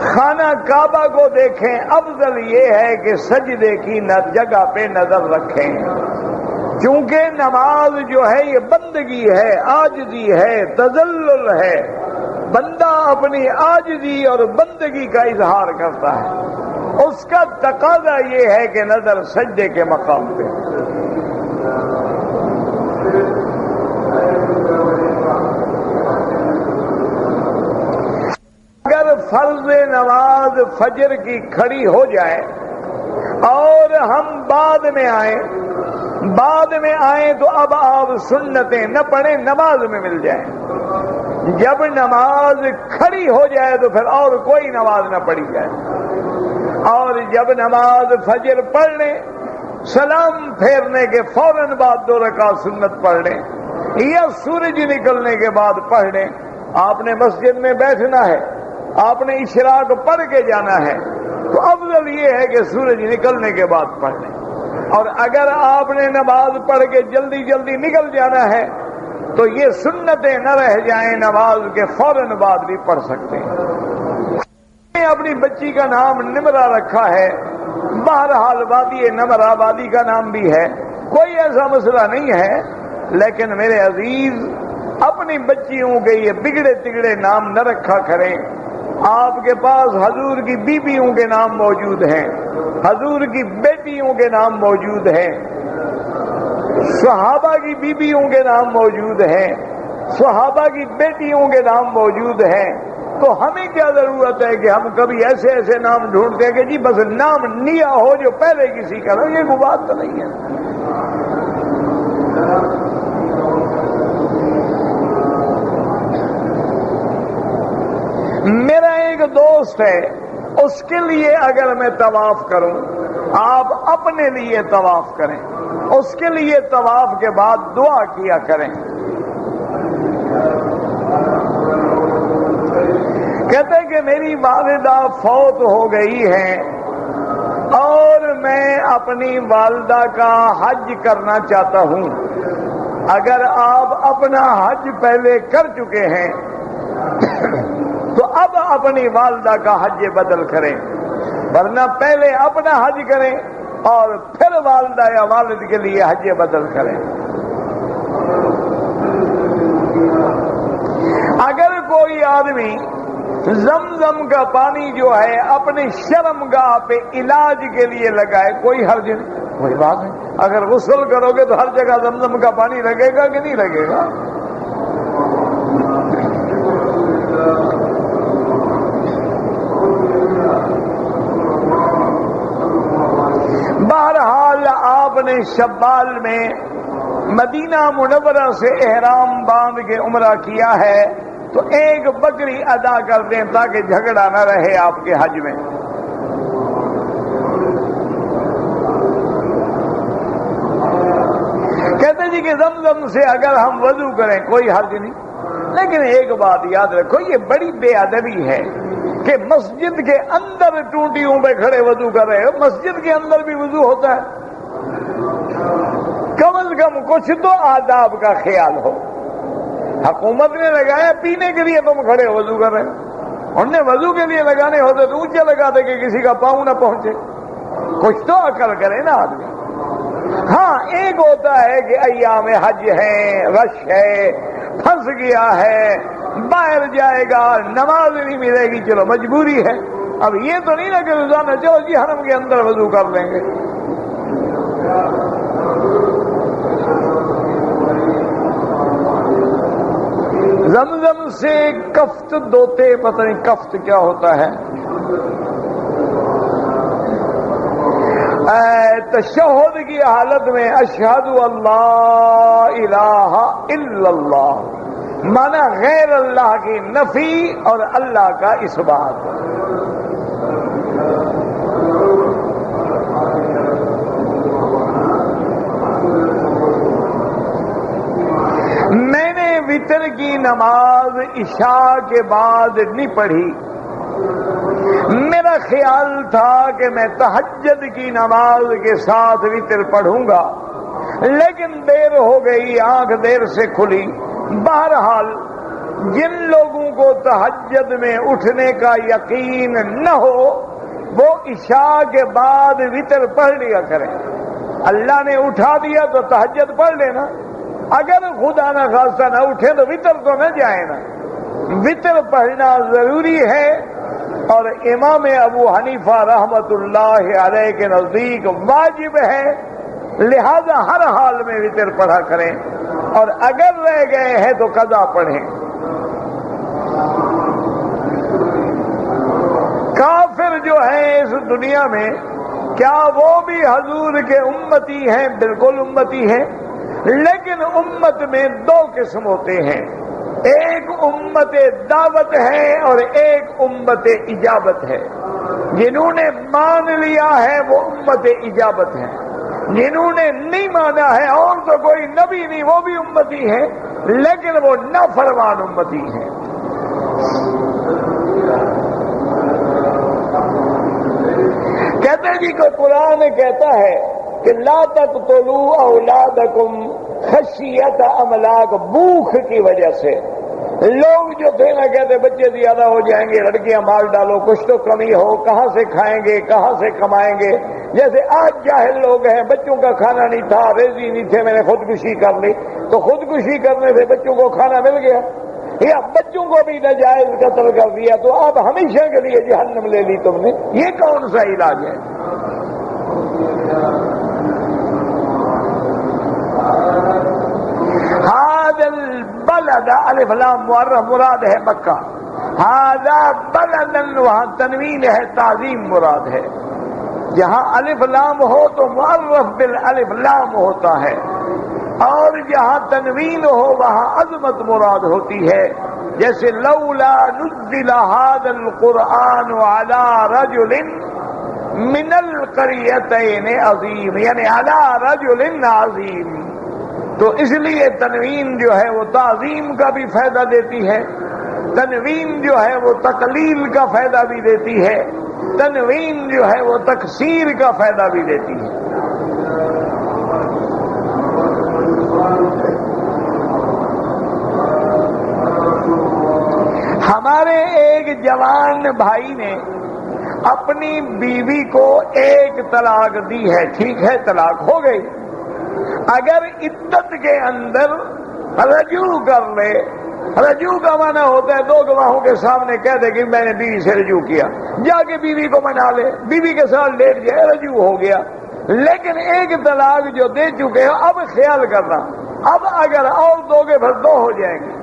خانہ کعبہ کو دیکھیں، افضل یہ ہے کہ سجدے کی جگہ پہ نظر رکھیں، کیونکہ نماز جو ہے یہ بندگی ہے، عاجزی ہے، تذلل ہے، بندہ اپنی عاجزی اور بندگی کا اظہار کرتا ہے، اس کا تقاضا یہ ہے کہ نظر سجدے کے مقام پہ۔ اگر فرض نماز فجر کی کھڑی ہو جائے اور ہم بعد میں آئیں تو اب آپ سنتیں نہ پڑھیں، نماز میں مل جائیں۔ جب نماز کھڑی ہو جائے تو پھر اور کوئی نماز نہ پڑھی جائے، اور جب نماز فجر پڑھ لیں، سلام پھیرنے کے فوراً بعد 2 رکعت سنت پڑھ لیں، یا سورج نکلنے کے بعد پڑھ لیں۔ آپ نے مسجد میں بیٹھنا ہے، آپ نے اشراق پڑھ کے جانا ہے، تو افضل یہ ہے کہ سورج نکلنے کے بعد پڑھ لیں، اور اگر آپ نے نماز پڑھ کے جلدی جلدی نکل جانا ہے تو یہ سنتیں نہ رہ جائیں، نماز کے فوراً بعد بھی پڑھ سکتے ہیں۔ اپنی بچی کا نام نمرہ رکھا ہے، بہرحال وادی نمرہ وادی کا نام بھی ہے، کوئی ایسا مسئلہ نہیں ہے، لیکن میرے عزیز اپنی بچیوں کے یہ بگڑے تگڑے نام نہ رکھا کریں۔ آپ کے پاس حضور کی بیویوں کے نام موجود ہیں، حضور کی بیٹیوں کے نام موجود ہیں، صحابہ کی بیویوں کے نام موجود ہیں، صحابہ کی بیٹیوں کے نام موجود ہیں، تو ہمیں کیا ضرورت ہے کہ ہم کبھی ایسے ایسے نام ڈھونڈتے ہیں کہ جی بس نام نیا ہو جو پہلے کسی کا نہ، یہ کوئی بات تو نہیں ہے۔ میرا ایک دوست ہے، اس کے لیے اگر میں طواف کروں، آپ اپنے لیے طواف کریں، اس کے لیے طواف کے بعد دعا کیا کریں۔ کہتے کہ میری والدہ فوت ہو گئی ہے اور میں اپنی والدہ کا حج کرنا چاہتا ہوں، اگر آپ اپنا حج پہلے کر چکے ہیں تو اب اپنی والدہ کا حج بدل کریں، ورنہ پہلے اپنا حج کریں اور پھر والدہ یا والد کے لیے حج بدل کریں۔ اگر کوئی آدمی زمزم کا پانی جو ہے اپنی شرمگاہ پہ علاج کے لیے لگائے، کوئی حرج نہیں، کوئی بات نہیں۔ اگر غسل کرو گے تو ہر جگہ زمزم کا پانی لگے گا کہ نہیں لگے گا؟ بہرحال آپ نے شوال میں مدینہ منورہ سے احرام باندھ کے عمرہ کیا ہے تو ایک بکری ادا کر دیں تاکہ جھگڑا نہ رہے آپ کے حج میں۔ کہتے جی کہ زمزم سے اگر ہم وضو کریں کوئی حرج نہیں، لیکن ایک بات یاد رکھو، یہ بڑی بے ادبی ہے کہ مسجد کے اندر ٹونٹیوں پہ کھڑے وضو کر رہے ہو، مسجد کے اندر بھی وضو ہوتا ہے؟ کم از کم کچھ تو آداب کا خیال ہو۔ حکومت نے لگایا پینے کے لیے، تم کھڑے وضو کر رہے ہو، انہوں نے وضو کے لیے لگانے ہوتے تو اونچے لگاتے کہ کسی کا پاؤں نہ پہنچے۔ کچھ تو عقل کرے نا آدمی۔ ہاں ایک ہوتا ہے کہ ایام حج ہے، رش ہے، پھنس گیا ہے، باہر جائے گا، نماز نہیں ملے گی، چلو مجبوری ہے۔ اب یہ تو نہیں نا کہ روزانہ چلو جی حرم کے اندر وضو کر لیں گے۔ زمزم سے کفت دھوتے، پتہ نہیں کفت کیا ہوتا ہے، تشہد کی حالت میں اشہد اللہ الہ الا اللہ، مانا غیر اللہ کی نفی اور اللہ کا اثبات۔ میں نے وتر کی نماز عشاء کے بعد نہیں پڑھی، میرا خیال تھا کہ میں تہجد کی نماز کے ساتھ وتر پڑھوں گا، لیکن دیر ہو گئی، آنکھ دیر سے کھلی۔ بہرحال جن لوگوں کو تہجد میں اٹھنے کا یقین نہ ہو وہ عشاء کے بعد وتر پڑھ لیا کریں۔ اللہ نے اٹھا دیا تو تہجد پڑھ لینا، اگر خدا نہ خواستہ نہ اٹھے تو وتر تو نہ جائے نا۔ وتر پڑھنا ضروری ہے، اور امام ابو حنیفہ رحمت اللہ علیہ کے نزدیک واجب ہے، لہذا ہر حال میں وتر پڑھا کریں، اور اگر رہ گئے ہیں تو قضا پڑھیں۔ کافر جو ہیں اس دنیا میں، کیا وہ بھی حضور کے امتی ہیں؟ بالکل امتی ہیں، لیکن امت میں دو قسم ہوتے ہیں، ایک امت دعوت ہے اور ایک امت اجابت ہے۔ جنہوں نے مان لیا ہے وہ امت اجابت ہے، جنہوں نے نہیں مانا ہے اور تو کوئی نبی نہیں وہ بھی امتی ہے، لیکن وہ نافرمان امتی ہیں۔ کہتے ہیں جی کہ قرآن کہتا ہے کہ لا تقتلوا اولادکم خشیت املاک، بھوک کی وجہ سے۔ لوگ جو تھے نا کہتے بچے زیادہ ہو جائیں گے، لڑکیاں مال ڈالو، کچھ تو کمی ہو، کہاں سے کھائیں گے، کہاں سے کمائیں گے۔ جیسے آج جاہل لوگ ہیں، بچوں کا کھانا نہیں تھا، ریزی نہیں تھے، میں نے خودکشی کر لی، تو خودکشی کرنے سے بچوں کو کھانا مل گیا، یا بچوں کو بھی ناجائز قتل کر دیا تو اب ہمیشہ کے لیے جہنم لے لی تم نے۔ یہ کون سا علاج ہے؟ هذا البلد الف لام معرف مراد ہے مکہ، هذا بلد وہاں تنوین ہے، تعظیم مراد ہے۔ جہاں الف لام ہو تو معرف بالالف لام ہوتا ہے، اور جہاں تنوین ہو وہاں عظمت مراد ہوتی ہے۔ جیسے لولا نزل هذا القرآن على رجل من القریتین عظیم، یعنی على رجل عظیم، تو اس لیے تنوین جو ہے وہ تعظیم کا بھی فائدہ دیتی ہے، تنوین جو ہے وہ تقلیل کا فائدہ بھی دیتی ہے، تنوین جو ہے وہ تکسیر کا فائدہ بھی دیتی ہے۔ ہمارے ایک جوان بھائی نے اپنی بیوی کو ایک طلاق دی ہے، ٹھیک ہے طلاق ہو گئی، اگر عدت کے اندر رجوع کر لے، رجوع کا معنی ہوتا ہے دو گواہوں کے سامنے کہہ دے کہ میں نے بیوی سے رجوع کیا، جا کے بیوی کو منا لے، بیوی کے ساتھ لیٹ جائے، رجوع ہو گیا۔ لیکن ایک طلاق جو دے چکے ہو، اب خیال کرنا، اب اگر اور دو گے پھر دو ہو جائیں گے،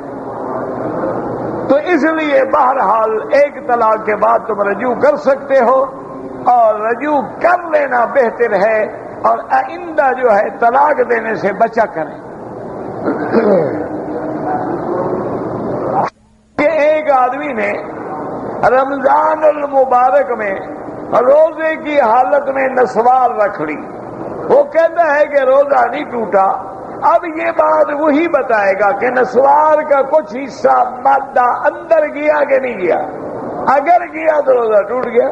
تو اس لیے بہرحال ایک طلاق کے بعد تم رجوع کر سکتے ہو، اور رجوع کر لینا بہتر ہے، اور آئندہ جو ہے طلاق دینے سے بچا کریں۔ کہ ایک آدمی نے رمضان المبارک میں روزے کی حالت میں نسوار رکھ لی، وہ کہتا ہے کہ روزہ نہیں ٹوٹا۔ اب یہ بات وہی بتائے گا کہ نسوار کا کچھ حصہ مادہ اندر گیا کہ نہیں گیا، اگر کیا تو روزہ ٹوٹ گیا،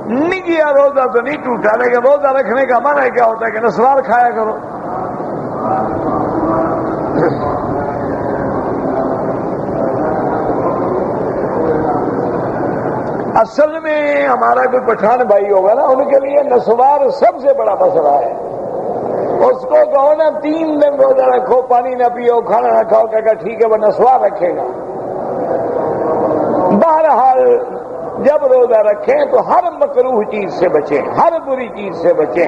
نہیں کیا روزہ تو نہیں ٹوٹا، لیکن روزہ رکھنے کا منع کیا ہوتا ہے کہ نسوار کھایا کرو۔ اصل میں ہمارا کوئی پٹھان بھائی ہوگا نا، ان کے لیے نسوار سب سے بڑا مسئلہ ہے۔ اس کو کہو نا 3 دن روزہ رکھو، پانی نہ پیو، کھانا نہ کھاؤ، کہے گا ٹھیک ہے وہ نسوار رکھے گا۔ بہرحال جب روزہ رکھیں تو ہر مکروہ چیز سے بچیں، ہر بری چیز سے بچیں۔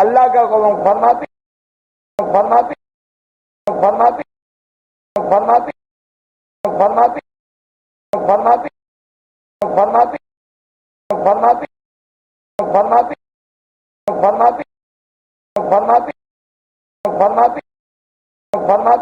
اللہ کا قول فرماتی فرماتی فرماتی فرماتی فرماتی فرماتی فرماتی فرماتی فرماتی فرماتی فرماتی فرماتی فرماتی